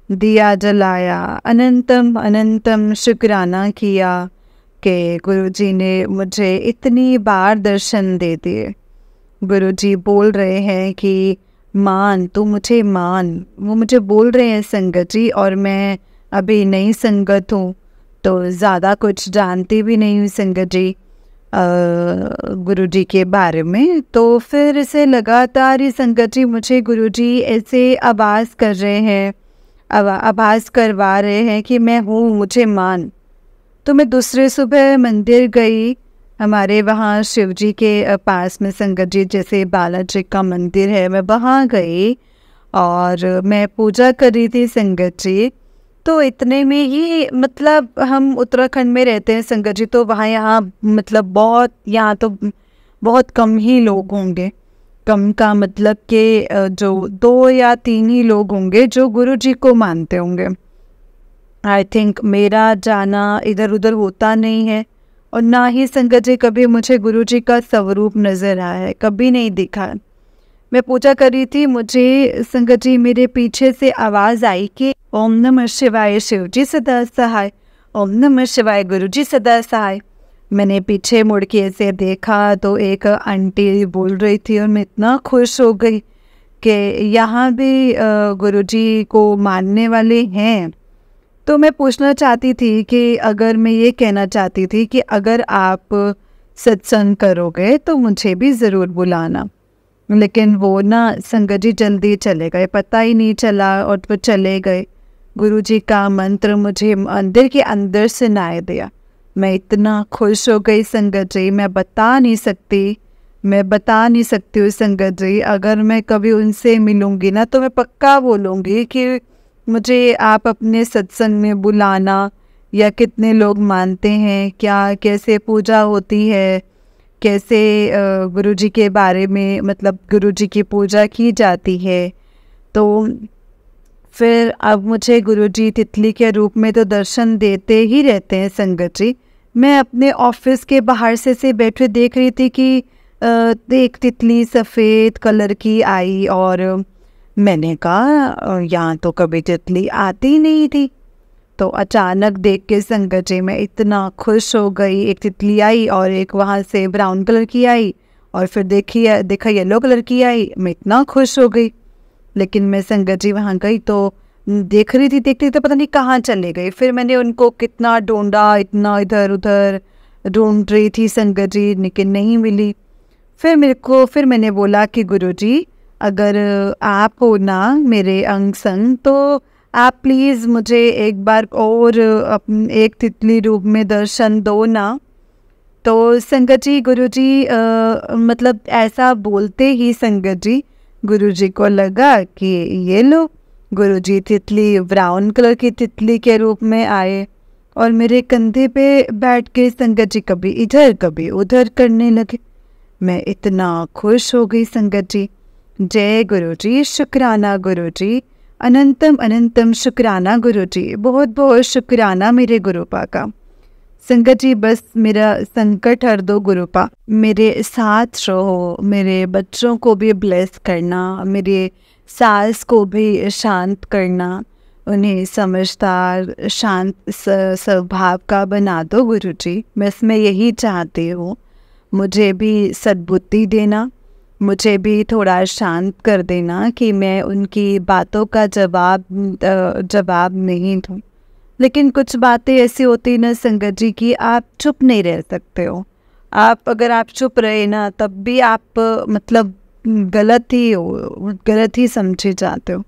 [SPEAKER 1] दिया जलाया, अनंतम अनंतम शुक्राना किया कि गुरुजी ने मुझे इतनी बार दर्शन दे दिए। गुरुजी बोल रहे हैं कि मान, तू मुझे मान, वो मुझे बोल रहे हैं संगत जी। और मैं अभी नई संगत हूँ, तो ज़्यादा कुछ जानती भी नहीं हूँ संगत जी गुरुजी के बारे में। तो फिर से लगातार ही संगत जी मुझे गुरुजी ऐसे आभास कर रहे हैं, आभास करवा रहे हैं कि मैं हूँ, मुझे मान। तो मैं दूसरे सुबह मंदिर गई, हमारे वहाँ शिव जी के पास में संगत जी जैसे बालाजी का मंदिर है, मैं वहाँ गई और मैं पूजा कर रही थी संगत जी। तो इतने में ही मतलब हम उत्तराखंड में रहते हैं संगत जी, तो वहाँ यहाँ मतलब यहाँ तो बहुत कम ही लोग होंगे। कम का मतलब कि जो 2 या 3 ही लोग होंगे जो गुरुजी को मानते होंगे। आई थिंक मेरा जाना इधर उधर होता नहीं है, और ना ही संगत जी कभी मुझे गुरुजी का स्वरूप नज़र आया है, कभी नहीं दिखा। मैं पूजा कर रही थी, मुझे संगत जी मेरे पीछे से आवाज़ आई कि ओम नमः शिवाय, शिव जी सदा सहाय, ओम नमः शिवाय, गुरु जी सदा सहाय। मैंने पीछे मुड़ के ऐसे देखा तो एक आंटी बोल रही थी, और मैं इतना खुश हो गई कि यहाँ भी गुरुजी को मानने वाले हैं। तो मैं पूछना चाहती थी कि अगर मैं ये कहना चाहती थी कि अगर आप सत्संग करोगे तो मुझे भी ज़रूर बुलाना। लेकिन वो ना संगत जी जल्दी चले गए, पता ही नहीं चला, और वो चले गए। गुरुजी का मंत्र मुझे मंदिर के अंदर सुनाई दिया। मैं इतना खुश हो गई संगत जी, मैं बता नहीं सकती मैं बता नहीं सकती हूँ संगत जी। अगर मैं कभी उनसे मिलूँगी ना तो मैं पक्का बोलूँगी कि मुझे आप अपने सत्संग में बुलाना, या कितने लोग मानते हैं, क्या कैसे पूजा होती है, कैसे गुरुजी के बारे में, मतलब गुरुजी की पूजा की जाती है। तो फिर अब मुझे गुरुजी तितली के रूप में तो दर्शन देते ही रहते हैं संगत जी। मैं अपने ऑफिस के बाहर से बैठे देख रही थी कि एक तितली सफ़ेद कलर की आई, और मैंने कहा यहाँ तो कभी तितली आती नहीं थी। तो अचानक देख के संगत जी मैं इतना खुश हो गई। एक तितली आई और एक वहाँ से ब्राउन कलर की आई, और फिर देखा येलो कलर की आई। मैं इतना खुश हो गई। लेकिन मैं संगत जी वहाँ गई तो देख रही थी तो पता नहीं कहाँ चले गए। फिर मैंने उनको कितना ढूंढा, इतना इधर उधर ढूंढ रही थी संगत जी, लेकिन नहीं मिली। फिर मैंने बोला कि गुरुजी, अगर आप हो ना मेरे अंग संग, तो आप प्लीज़ मुझे एक बार और एक तितली रूप में दर्शन दो ना। तो संगत जी गुरुजी मतलब ऐसा बोलते ही संगत जी गुरुजी को लगा कि ये लो, गुरुजी तितली ब्राउन कलर की तितली के रूप में आए और मेरे कंधे पे बैठ के संगत जी कभी इधर कभी उधर करने लगे। मैं इतना खुश हो गई संगत जी। जय गुरुजी, शुक्राना गुरुजी, अनंतम अनंतम शुक्राना गुरुजी, बहुत बहुत शुक्राना मेरे गुरुपा का। संगत जी बस मेरा संकट हर दो गुरुपा, मेरे साथ रहो, मेरे बच्चों को भी ब्लेस करना, मेरे सास को भी शांत करना, उन्हें समझदार शांत स्वभाव का बना दो गुरुजी। बस मैं यही चाहती हूँ। मुझे भी सद्बुद्धि देना, मुझे भी थोड़ा शांत कर देना कि मैं उनकी बातों का जवाब नहीं दूँ। लेकिन कुछ बातें ऐसी होती ना संगत जी कि आप चुप नहीं रह सकते हो। अगर आप चुप रहे ना तब भी आप मतलब गलत ही समझे जाते हो।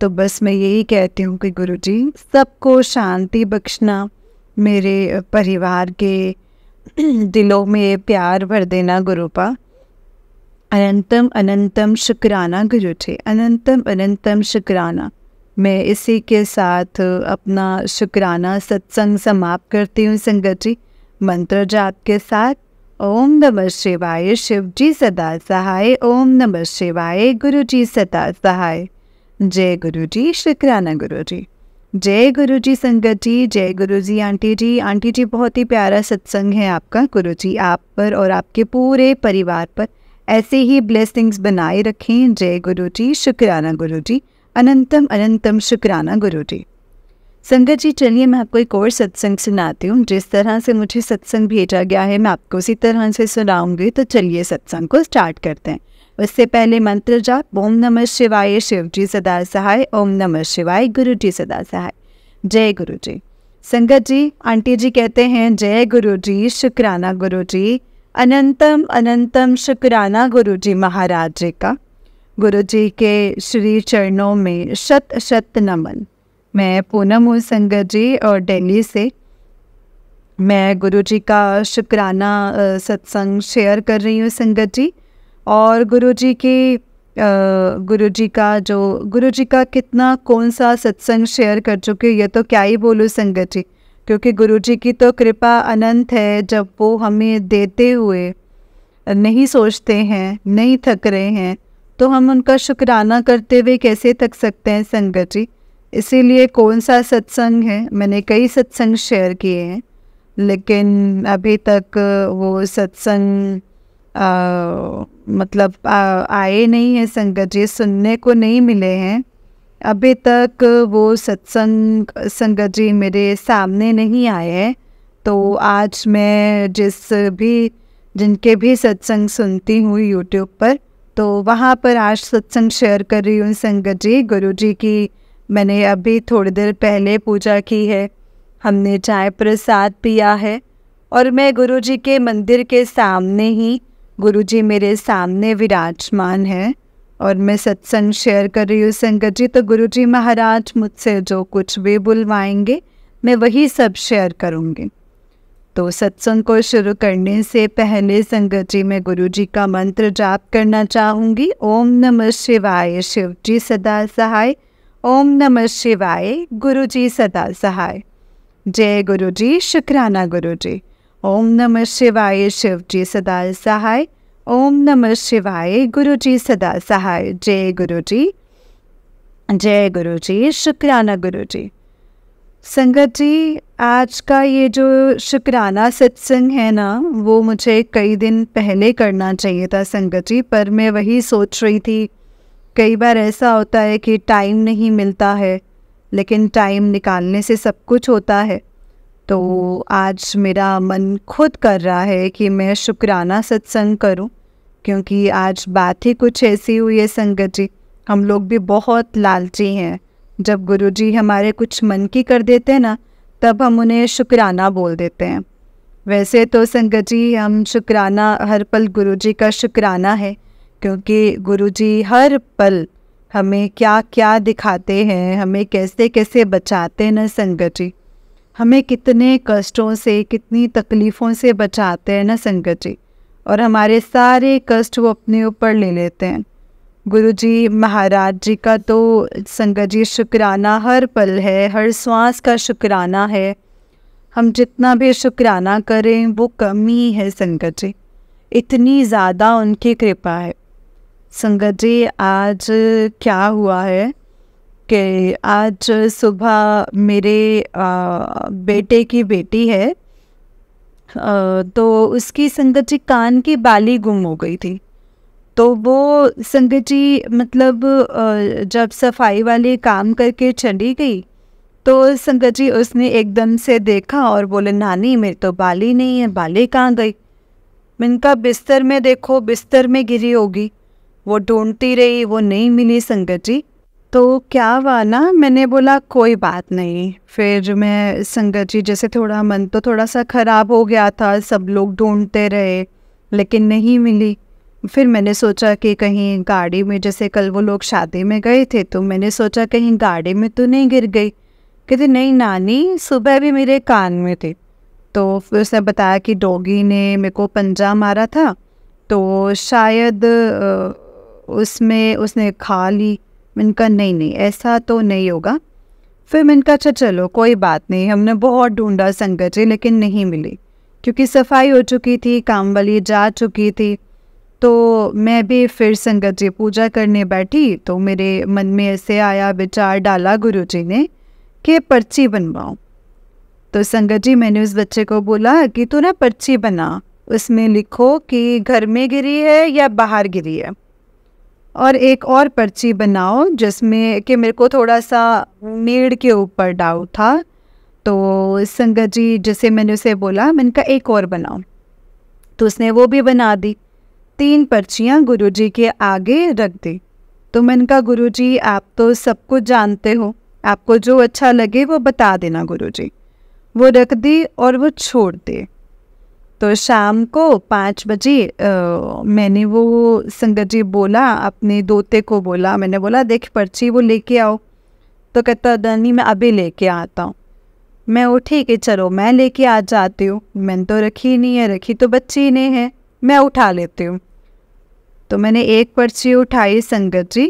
[SPEAKER 1] तो बस मैं यही कहती हूँ कि गुरुजी सबको शांति बख्शना, मेरे परिवार के दिलों में प्यार भर देना गुरुपा। अनंतम अनंतम शुक्राना गुरुजी, अनंतम अनंतम शुक्राना। मैं इसी के साथ अपना शुक्राना सत्संग समाप्त करती हूँ संगत जी, मंत्र जाप के साथ। ओम नमः शिवाय, शिव जी सदा सहाय। ओम नमः शिवाय, गुरु जी सदा सहाय। जय गुरु जी, शुक्राना गुरु जी। जय गुरु जी संगत जी, जय गुरु जी आंटी जी। आंटी जी बहुत ही प्यारा सत्संग है आपका। गुरु जी आप पर और आपके पूरे परिवार पर ऐसे ही ब्लेसिंग्स बनाए रखें। जय गुरु जी, शुक्राना गुरु जी, अनंतम अनंतम शुक्राना गुरु जी। संगत जी चलिए मैं आपको एक और सत्संग सुनाती हूँ। जिस तरह से मुझे सत्संग भेजा गया है मैं आपको उसी तरह से सुनाऊंगी। तो चलिए सत्संग को स्टार्ट करते हैं। उससे पहले मंत्र जाप। ओम नमः शिवाय, शिव जी सदा सहाय। ओम नमः शिवाय, गुरु जी सदा सहाय। जय गुरु जी। संगत जी आंटी जी कहते हैं जय गुरु जी, शुक्राना गुरु जी, अनंतम अनंतम शुक्राना गुरु जी महाराज जी का। गुरु जी के श्री चरणों में शत शत नमन। मैं पूनम हूँ संगत जी और दिल्ली से। मैं गुरु जी का शुक्राना सत्संग शेयर कर रही हूँ संगत जी। और गुरु जी का कितना कौन सा सत्संग शेयर कर चुके ये तो क्या ही बोलूँ संगत जी, क्योंकि गुरु जी की तो कृपा अनंत है। जब वो हमें देते हुए नहीं सोचते हैं, नहीं थक रहे हैं, तो हम उनका शुक्राना करते हुए कैसे थक सकते हैं संगत जी। इसीलिए कौन सा सत्संग है, मैंने कई सत्संग शेयर किए हैं लेकिन अभी तक वो सत्संग आए नहीं है संगत जी, सुनने को नहीं मिले हैं। अभी तक वो सत्संग संगत जी मेरे सामने नहीं आए हैं। तो आज मैं जिनके भी सत्संग सुनती हूँ यूट्यूब पर, तो वहाँ पर आज सत्संग शेयर कर रही हूँ संगत जी। गुरु जी की मैंने अभी थोड़ी देर पहले पूजा की है, हमने चाय प्रसाद पिया है और मैं गुरु जी के मंदिर के सामने ही, गुरु जी मेरे सामने विराजमान है और मैं सत्संग शेयर कर रही हूँ संगत जी। तो गुरु जी महाराज मुझसे जो कुछ भी बुलवाएंगे मैं वही सब शेयर करूँगी। तो सत्संग को शुरू करने से पहले संगत जी मैं गुरु जी का मंत्र जाप करना चाहूँगी। ओम नमः शिवाय, शिव जी सदा सहाय। ओम नमः शिवाय, गुरु जी सदा सहाय। जय गुरु जी, शुक्राना गुरु जी। ओम नमः शिवाय, शिव जी सदा सहाय। ओम नमः शिवाय, गुरु जी सदा सहाय। जय गुरु जी, जय गुरु जी, शुक्राना गुरु जी। संगत जी, आज का ये जो शुक्राना सत्संग है ना, वो मुझे कई दिन पहले करना चाहिए था संगत जी, पर मैं वही सोच रही थी। कई बार ऐसा होता है कि टाइम नहीं मिलता है, लेकिन टाइम निकालने से सब कुछ होता है। तो आज मेरा मन खुद कर रहा है कि मैं शुक्राना सत्संग करूं, क्योंकि आज बात ही कुछ ऐसी हुई है संगत जी। हम लोग भी बहुत लालची हैं। जब गुरुजी हमारे कुछ मन की कर देते हैं ना, तब हम उन्हें शुक्राना बोल देते हैं। वैसे तो संगत जी हम शुक्राना हर पल गुरुजी का शुक्राना है, क्योंकि गुरुजी हर पल हमें क्या क्या दिखाते हैं, हमें कैसे कैसे बचाते हैं ना संगत जी। हमें कितने कष्टों से, कितनी तकलीफ़ों से बचाते हैं ना संगत जी, और हमारे सारे कष्ट वो अपने ऊपर ले लेते हैं। गुरुजी महाराज जी का तो संगत जी शुक्राना हर पल है, हर श्वास का शुक्राना है। हम जितना भी शुक्राना करें वो कम ही है संगत जी, इतनी ज़्यादा उनकी कृपा है। संगत जी, आज क्या हुआ है कि आज सुबह मेरे बेटे की बेटी है, तो उसकी संगत जी कान की बाली गुम हो गई थी। तो वो संगत जी मतलब जब सफाई वाली काम करके चली गई, तो संगत जी उसने एकदम से देखा और बोले, नानी मेरी तो बाली नहीं है, बाली कहाँ गई? मैंने कहा बिस्तर में देखो, बिस्तर में गिरी होगी। वो ढूंढती रही, वो नहीं मिली संगत जी। तो क्या हुआ ना, मैंने बोला कोई बात नहीं। फिर मैं संगत जी जैसे थोड़ा मन तो थोड़ा सा ख़राब हो गया था, सब लोग ढूंढते रहे लेकिन नहीं मिली। फिर मैंने सोचा कि कहीं गाड़ी में, जैसे कल वो लोग शादी में गए थे, तो मैंने सोचा कहीं गाड़ी में तो नहीं गिर गई। कहते नहीं नानी, सुबह भी मेरे कान में थे। तो फिर उसने बताया कि डॉगी ने मेरे को पंजा मारा था, तो शायद उसमें उसने खा ली। मैंने कहा नहीं ऐसा तो नहीं होगा। फिर मैंने कहा अच्छा चलो कोई बात नहीं। हमने बहुत ढूंढा संगत जी, लेकिन नहीं मिली, क्योंकि सफाई हो चुकी थी, काम वाली जा चुकी थी। तो मैं भी फिर संगत जी पूजा करने बैठी, तो मेरे मन में ऐसे आया, विचार डाला गुरुजी ने कि पर्ची बनवाओ। तो संगत जी मैंने उस बच्चे को बोला कि तू ना पर्ची बना, उसमें लिखो कि घर में गिरी है या बाहर गिरी है, और एक और पर्ची बनाओ जिसमें कि मेरे को थोड़ा सा मेड़ के ऊपर डाउट था। तो संगत जी जैसे मैंने उसे बोला, मैंने कहा एक और बनाओ, तो उसने वो भी बना दी। 3 पर्चियाँ गुरुजी के आगे रख दी। तो मैंने कहा गुरुजी आप तो सब कुछ जानते हो, आपको जो अच्छा लगे वो बता देना गुरुजी। वो रख दी और वो छोड़ दे। तो शाम को 5 बजे मैंने वो संगत जी बोला, अपने दोते को बोला, मैंने बोला देख पर्ची वो लेके आओ। तो कहता दानी मैं अभी लेके आता हूँ। मैं उठी कि चलो मैं लेके आ जाती हूँ, मैंने तो रखी नहीं है, रखी तो बच्ची ने है, मैं उठा लेती हूँ। तो मैंने एक पर्ची उठाई संगत जी,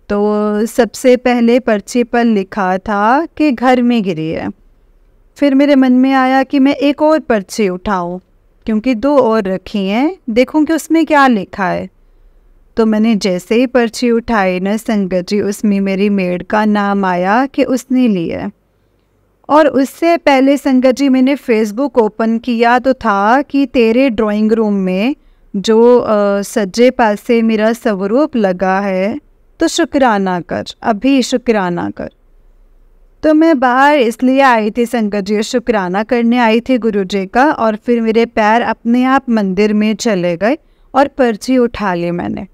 [SPEAKER 1] तो सबसे पहले पर्ची पर लिखा था कि घर में गिरी है। फिर मेरे मन में आया कि मैं एक और पर्ची उठाऊं, क्योंकि 2 और रखी हैं, देखूं कि उसमें क्या लिखा है। तो मैंने जैसे ही पर्ची उठाई ना संगत जी, उसमें मेरी मेड का नाम आया कि उसने लिया। और उससे पहले संगत जी मैंने फेसबुक ओपन किया तो था कि तेरे ड्राइंग रूम में जो सज्जे पासे मेरा स्वरूप लगा है, तो शुक्राना कर, अभी शुक्राना कर। तो मैं बाहर इसलिए आई थी संगत जी, शुक्राना करने आई थी गुरुजी का, और फिर मेरे पैर अपने आप मंदिर में चले गए और पर्ची उठा ली मैंने,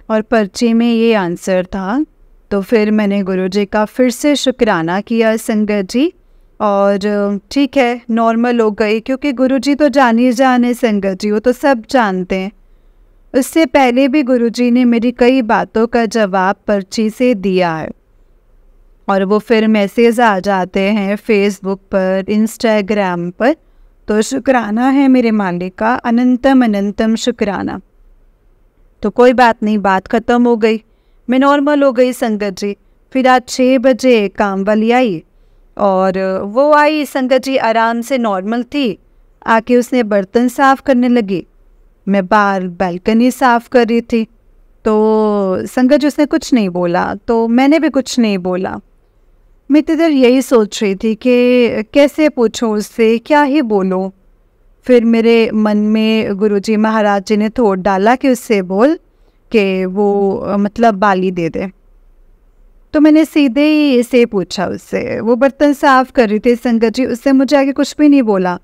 [SPEAKER 1] और पर्ची में ये आंसर था। तो फिर मैंने गुरुजी का फिर से शुक्राना किया संगत जी, और ठीक है नॉर्मल हो गई, क्योंकि गुरुजी तो जाने जाने संगत जी, वो तो सब जानते हैं। उससे पहले भी गुरुजी ने मेरी कई बातों का जवाब पर्ची से दिया है, और वो फिर मैसेज आ जाते हैं फेसबुक पर, इंस्टाग्राम पर, तो शुक्राना है मेरे मालिक का, अनंतम अनंतम शुक्राना। तो कोई बात नहीं, बात ख़त्म हो गई, मैं नॉर्मल हो गई संगत जी। फिर आज 6 बजे काम वाली आई और वो आई संगत जी, आराम से नॉर्मल थी, आके उसने बर्तन साफ़ करने लगी। मैं बाहर बालकनी साफ़ कर रही थी, तो संगत जी उसने कुछ नहीं बोला, तो मैंने भी कुछ नहीं बोला। मैं इधर यही सोच रही थी कि कैसे पूछूं उससे, क्या ही बोलूं। फिर मेरे मन में गुरुजी महाराज जी ने थोड़ा डाला कि उससे बोल कि वो मतलब बाली दे दे। तो मैंने सीधे ही इसे पूछा उससे, वो बर्तन साफ़ कर रही थी संगत जी, उससे मुझे आगे कुछ भी नहीं बोला।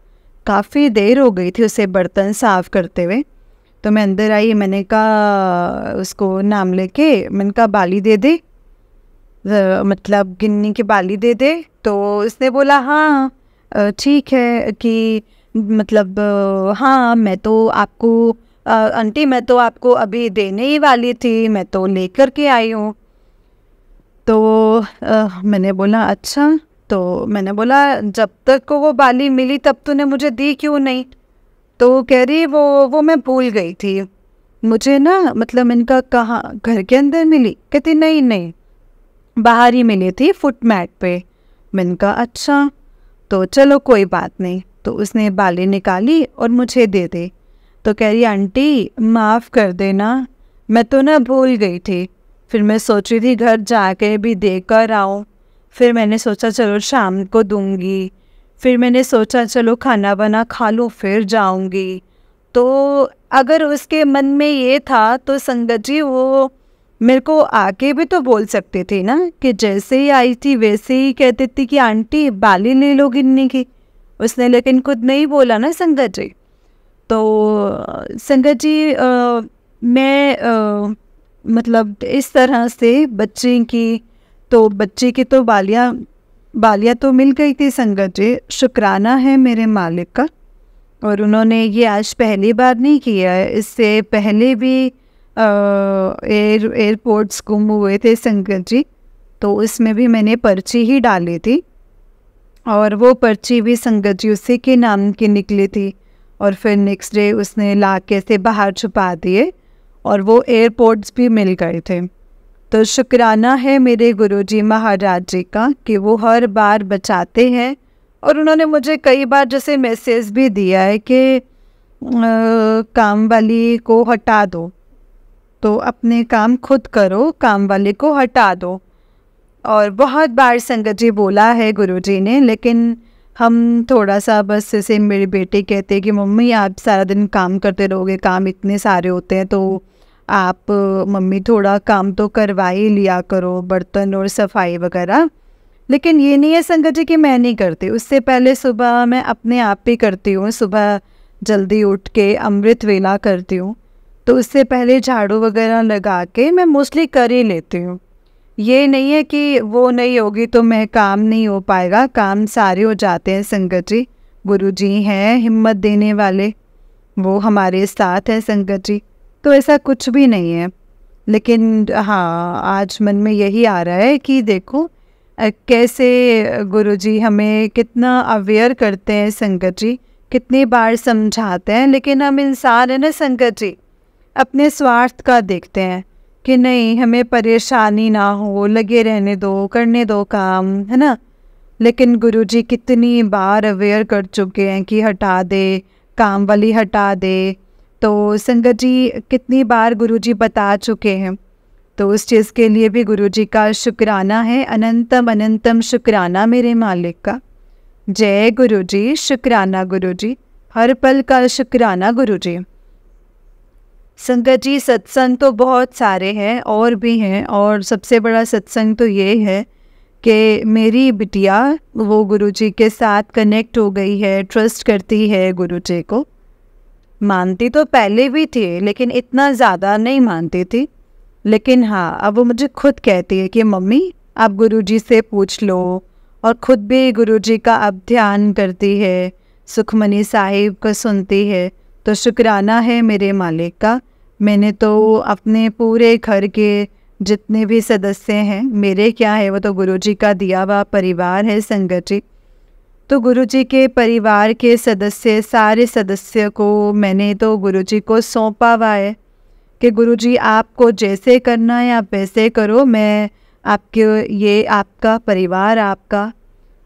[SPEAKER 1] काफ़ी देर हो गई थी उसे बर्तन साफ़ करते हुए। तो मैं अंदर आई, मैंने कहा उसको नाम लेके, मैंने कहा बाली दे दे, मतलब गिन्नी की बाली दे दे। तो उसने बोला हाँ ठीक है कि मतलब हाँ मैं तो आपको आंटी मैं तो आपको अभी देने ही वाली थी, मैं तो लेकर के आई हूँ। तो मैंने बोला अच्छा। तो मैंने बोला जब तक को वो बाली मिली तब तूने मुझे दी क्यों नहीं? तो कह रही वो मैं भूल गई थी, मुझे ना मतलब इनका कहाँ घर के अंदर मिली? कहती नहीं नहीं बाहर ही मिली थी फुट मैट पे। मैंने कहा अच्छा, तो चलो कोई बात नहीं। तो उसने बाली निकाली और मुझे दे दी। तो कह रही आंटी माफ़ कर देना, मैं तो ना भूल गई थी। फिर मैं सोच रही थी घर जाके भी देकर आऊँ। फिर मैंने सोचा चलो शाम को दूंगी। फिर मैंने सोचा चलो खाना बना खा लूँ फिर जाऊंगी। तो अगर उसके मन में ये था तो संगत जी वो मेरे को आके भी तो बोल सकती थी ना, कि जैसे ही आई थी वैसे ही कहती थी कि आंटी बाली ले लो गिन्नी की। उसने लेकिन खुद नहीं बोला ना संगत जी। तो संगत जी मैं मतलब इस तरह से बच्चे की तो बालियाँ तो मिल गई थी संगत जी, शुक्राना है मेरे मालिक का। और उन्होंने ये आज पहली बार नहीं किया है, इससे पहले भी एयरपोर्ट्स गुम हुए थे संगत जी, तो उसमें भी मैंने पर्ची ही डाली थी और वो पर्ची भी संगत जी उसी के नाम की निकली थी। और फिर नेक्स्ट डे उसने लाके से बाहर छुपा दिए और वो एयरपोर्ट्स भी मिल गए थे। तो शुक्राना है मेरे गुरुजी महाराज जी का कि वो हर बार बचाते हैं। और उन्होंने मुझे कई बार जैसे मैसेज भी दिया है कि काम वाली को हटा दो, तो अपने काम खुद करो, काम वाले को हटा दो। और बहुत बार संगत जी बोला है गुरुजी ने, लेकिन हम थोड़ा सा बस जैसे मेरी बेटी कहते हैं कि मम्मी आप सारा दिन काम करते रहोगे, काम इतने सारे होते हैं, तो आप मम्मी थोड़ा काम तो करवा ही लिया करो, बर्तन और सफाई वगैरह। लेकिन ये नहीं है संगत जी कि मैं नहीं करती, उससे पहले सुबह मैं अपने आप ही करती हूँ। सुबह जल्दी उठ के अमृत वेला करती हूँ, तो उससे पहले झाड़ू वगैरह लगा के मैं मोस्टली कर ही लेती हूँ। ये नहीं है कि वो नहीं होगी तो मैं काम नहीं हो पाएगा, काम सारे हो जाते हैं संगत जी। गुरुजी हैं हिम्मत देने वाले, वो हमारे साथ है संगत जी, तो ऐसा कुछ भी नहीं है। लेकिन हाँ आज मन में यही आ रहा है कि देखो कैसे गुरुजी हमें कितना अवेयर करते हैं संगत जी, कितनी बार समझाते हैं, लेकिन हम इंसान है ना संगत जी, अपने स्वार्थ का देखते हैं कि नहीं हमें परेशानी ना हो, लगे रहने दो, करने दो काम, है ना। लेकिन गुरुजी कितनी बार अवेयर कर चुके हैं कि हटा दे, काम वाली हटा दे। तो संगत जी कितनी बार गुरुजी बता चुके हैं, तो उस चीज़ के लिए भी गुरुजी का शुक्राना है, अनंतम अनंतम शुक्राना मेरे मालिक का। जय गुरुजी, शुक्राना गुरुजी, हर पल का शुक्राना गुरुजी। संगत जी सत्संग तो बहुत सारे हैं और भी हैं, और सबसे बड़ा सत्संग तो ये है कि मेरी बिटिया वो गुरुजी के साथ कनेक्ट हो गई है, ट्रस्ट करती है गुरुजी को। मानती तो पहले भी थी लेकिन इतना ज़्यादा नहीं मानती थी, लेकिन हाँ अब वो मुझे खुद कहती है कि मम्मी आप गुरुजी से पूछ लो, और ख़ुद भी गुरुजी का अब ध्यान करती है, सुखमनी साहिब को सुनती है। तो शुक्राना है मेरे मालिक का। मैंने तो अपने पूरे घर के जितने भी सदस्य हैं, मेरे क्या है वो तो गुरुजी का दिया हुआ परिवार है संगत जी। तो गुरुजी के परिवार के सदस्य, सारे सदस्य को मैंने तो गुरुजी को सौंपा हुआ है कि गुरुजी आपको जैसे करना है आप वैसे करो, मैं आपके, ये आपका परिवार आपका,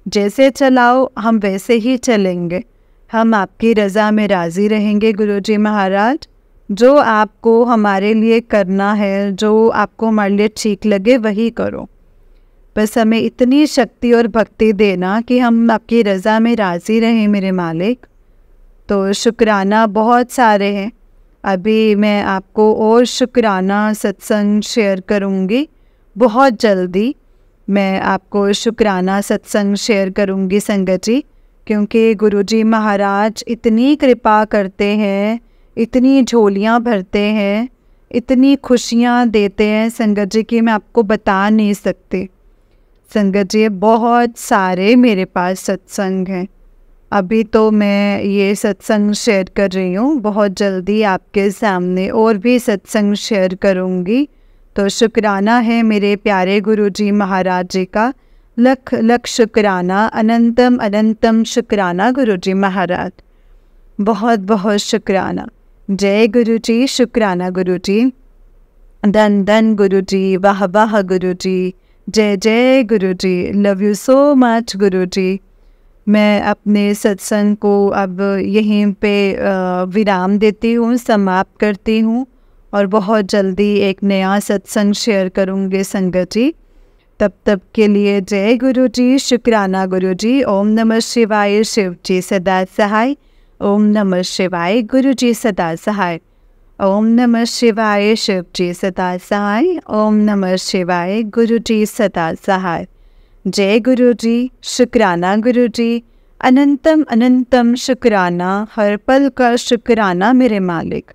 [SPEAKER 1] जैसे चलाओ हम वैसे ही चलेंगे, हम आपकी रज़ा में राज़ी रहेंगे गुरुजी महाराज। जो आपको हमारे लिए करना है, जो आपको हमारे लिए ठीक लगे वही करो, बस हमें इतनी शक्ति और भक्ति देना कि हम आपकी रज़ा में राज़ी रहें मेरे मालिक। तो शुक्राना बहुत सारे हैं, अभी मैं आपको और शुक्राना सत्संग शेयर करूँगी बहुत जल्दी। मैं आपको शुक्राना सत्संग शेयर करूँगी संगत जी, क्योंकि गुरुजी महाराज इतनी कृपा करते हैं, इतनी झोलियाँ भरते हैं, इतनी खुशियाँ देते हैं संगत जी कि मैं आपको बता नहीं सकती। संगत जी बहुत सारे मेरे पास सत्संग हैं, अभी तो मैं ये सत्संग शेयर कर रही हूँ, बहुत जल्दी आपके सामने और भी सत्संग शेयर करूँगी। तो शुक्राना है मेरे प्यारे गुरुजी महाराज जी का, लख लख शुक्राना, अनंतम अनंतम शुक्राना गुरुजी महाराज, बहुत बहुत शुक्राना। जय गुरुजी, शुक्राना गुरुजी, धन धन गुरुजी, वाह वाह गुरुजी, जय जय गुरुजी, लव यू सो मच गुरुजी। मैं अपने सत्संग को अब यहीं पे विराम देती हूँ, समाप्त करती हूँ और बहुत जल्दी एक नया सत्संग शेयर करूँगी संगत जी। तब तक के लिए जय गुरुजी, शुक्राना गुरुजी। ओम नमः शिवाय, शिव जी सदा सहाय। ओम नमः शिवाय, गुरुजी सदा सहाय। ओम नमः शिवाय, शिव जी सदा सहाय। ओम नमः शिवाय, गुरुजी सदा सहाय। जय गुरुजी, शुक्राना गुरुजी, अनंतम अनंतम शुक्राना, हर पल का शुक्राना मेरे मालिक,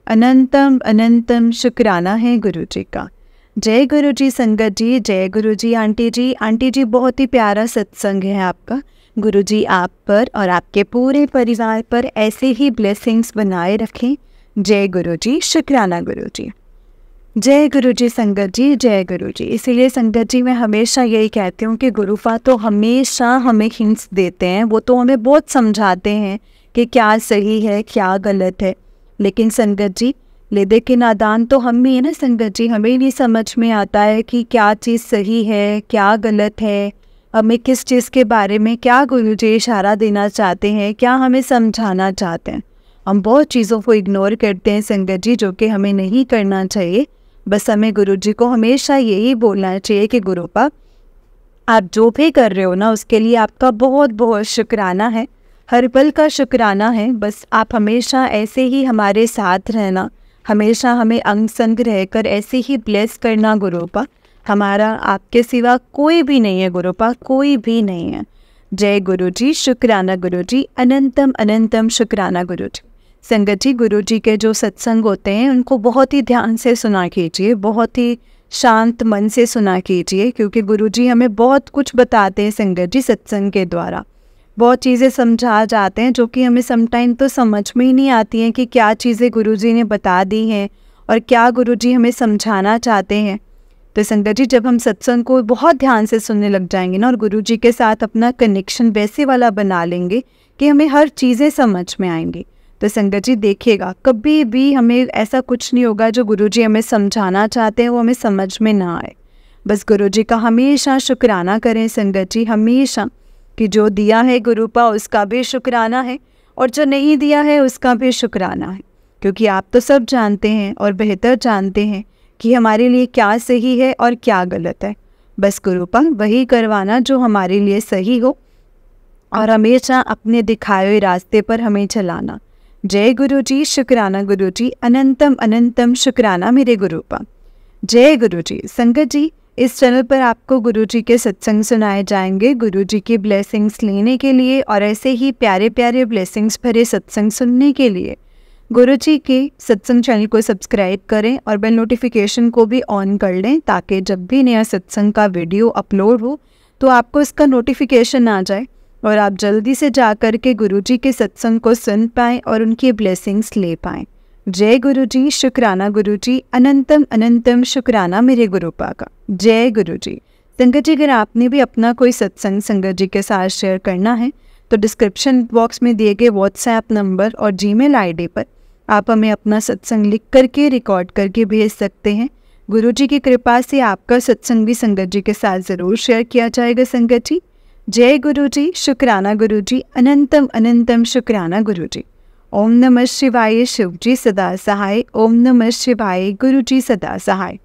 [SPEAKER 1] अनंतम अनंतम शुक्राना है गुरुजी का। जय गुरुजी संगत जी, जय गुरुजी आंटी जी। आंटी जी बहुत ही प्यारा सत्संग है आपका, गुरुजी आप पर और आपके पूरे परिवार पर ऐसे ही ब्लेसिंग्स बनाए रखें। जय गुरुजी, शुक्राना गुरुजी। जय गुरुजी संगत जी, जय गुरुजी। इसीलिए संगत जी मैं हमेशा यही कहती हूँ कि गुरुफा तो हमेशा हमें हिंट्स देते हैं, वो तो हमें बहुत समझाते हैं कि क्या सही है क्या गलत है, लेकिन संगत जी लेदे के नादान तो हम ही है ना संगत जी, हमें नहीं समझ में आता है कि क्या चीज़ सही है क्या गलत है, हमें किस चीज़ के बारे में क्या गुरुजी इशारा देना चाहते हैं, क्या हमें समझाना चाहते हैं। हम बहुत चीज़ों को इग्नोर करते हैं संगत जी, जो कि हमें नहीं करना चाहिए। बस हमें गुरुजी को हमेशा यही बोलना चाहिए कि गुरुपा आप जो भी कर रहे हो ना उसके लिए आपका बहुत बहुत शुक्राना है, हर पल का शुक्राना है। बस आप हमेशा ऐसे ही हमारे साथ रहना, हमेशा हमें अंग संग रहकर ऐसे ही ब्लेस करना गुरुपा। हमारा आपके सिवा कोई भी नहीं है गुरुपा, कोई भी नहीं है। जय गुरुजी, शुक्राना गुरुजी, अनंतम अनंतम शुक्राना गुरुजी। संगत जी गुरुजी के जो सत्संग होते हैं उनको बहुत ही ध्यान से सुना कीजिए, बहुत ही शांत मन से सुना कीजिए, क्योंकि गुरुजी हमें बहुत कुछ बताते हैं संगत जी सत्संग के द्वारा। बहुत चीज़ें समझा जाते हैं जो कि हमें समटाइम तो समझ में ही नहीं आती हैं कि क्या चीज़ें गुरुजी ने बता दी हैं और क्या गुरुजी हमें समझाना चाहते हैं। तो संगत जी जब हम सत्संग को बहुत ध्यान से सुनने लग जाएंगे ना और गुरुजी के साथ अपना कनेक्शन वैसे वाला बना लेंगे कि हमें हर चीज़ें समझ में आएंगी। तो संगत जी देखिएगा कभी भी हमें ऐसा कुछ नहीं होगा जो गुरुजी हमें समझाना चाहते हैं वो हमें समझ में ना आए। बस गुरुजी का हमेशा शुक्राना करें संगत जी, हमेशा, कि जो दिया है गुरुपा उसका भी शुक्राना है और जो नहीं दिया है उसका भी शुक्राना है, क्योंकि आप तो सब जानते हैं और बेहतर जानते हैं कि हमारे लिए क्या सही है और क्या गलत है। बस गुरुपा वही करवाना जो हमारे लिए सही हो और हमेशा अपने दिखाए हुए रास्ते पर हमें चलाना। जय गुरुजी, शुक्राना गुरुजी, अनंतम अनंतम शुक्राना मेरे गुरुपा। जय गुरुजी। संगत जी इस चैनल पर आपको गुरुजी के सत्संग सुनाए जाएंगे गुरुजी की ब्लेसिंग्स लेने के लिए और ऐसे ही प्यारे प्यारे ब्लेसिंग्स भरे सत्संग सुनने के लिए गुरुजी के सत्संग चैनल को सब्सक्राइब करें और बेल नोटिफिकेशन को भी ऑन कर लें, ताकि जब भी नया सत्संग का वीडियो अपलोड हो तो आपको इसका नोटिफिकेशन आ जाए और आप जल्दी से जा कर के गुरुजी के सत्संग को सुन पाएँ और उनकी ब्लेसिंग्स ले पाएँ। जय गुरुजी, शुक्राना गुरुजी, अनंतम अनंतम शुक्राना मेरे गुरुपा का। जय गुरुजी। संगत जी अगर आपने भी अपना कोई सत्संग संगत जी के साथ शेयर करना है तो डिस्क्रिप्शन बॉक्स में दिए गए व्हाट्सएप नंबर और जीमेल आईडी पर आप हमें अपना सत्संग लिख करके रिकॉर्ड करके भेज सकते हैं। गुरुजी की कृपा से आपका सत्संग भी संगत जी के साथ ज़रूर शेयर किया जाएगा। संगत जी, जय गुरुजी, शुक्राना गुरुजी, अनंतम अनंतम शुक्राना गुरुजी। ओम नमः शिवाय, शिवजी सदा सहाय। ओम नमः शिवाय, गुरुजी सदा सहाय।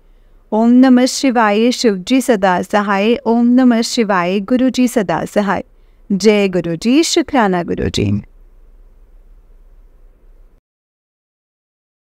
[SPEAKER 1] ओम नमः शिवाय, शिवजी सदा सहाय। ओम नमः शिवाय, गुरुजी सदा सहाय। जय गुरुजी, शुक्राना गुरुजी।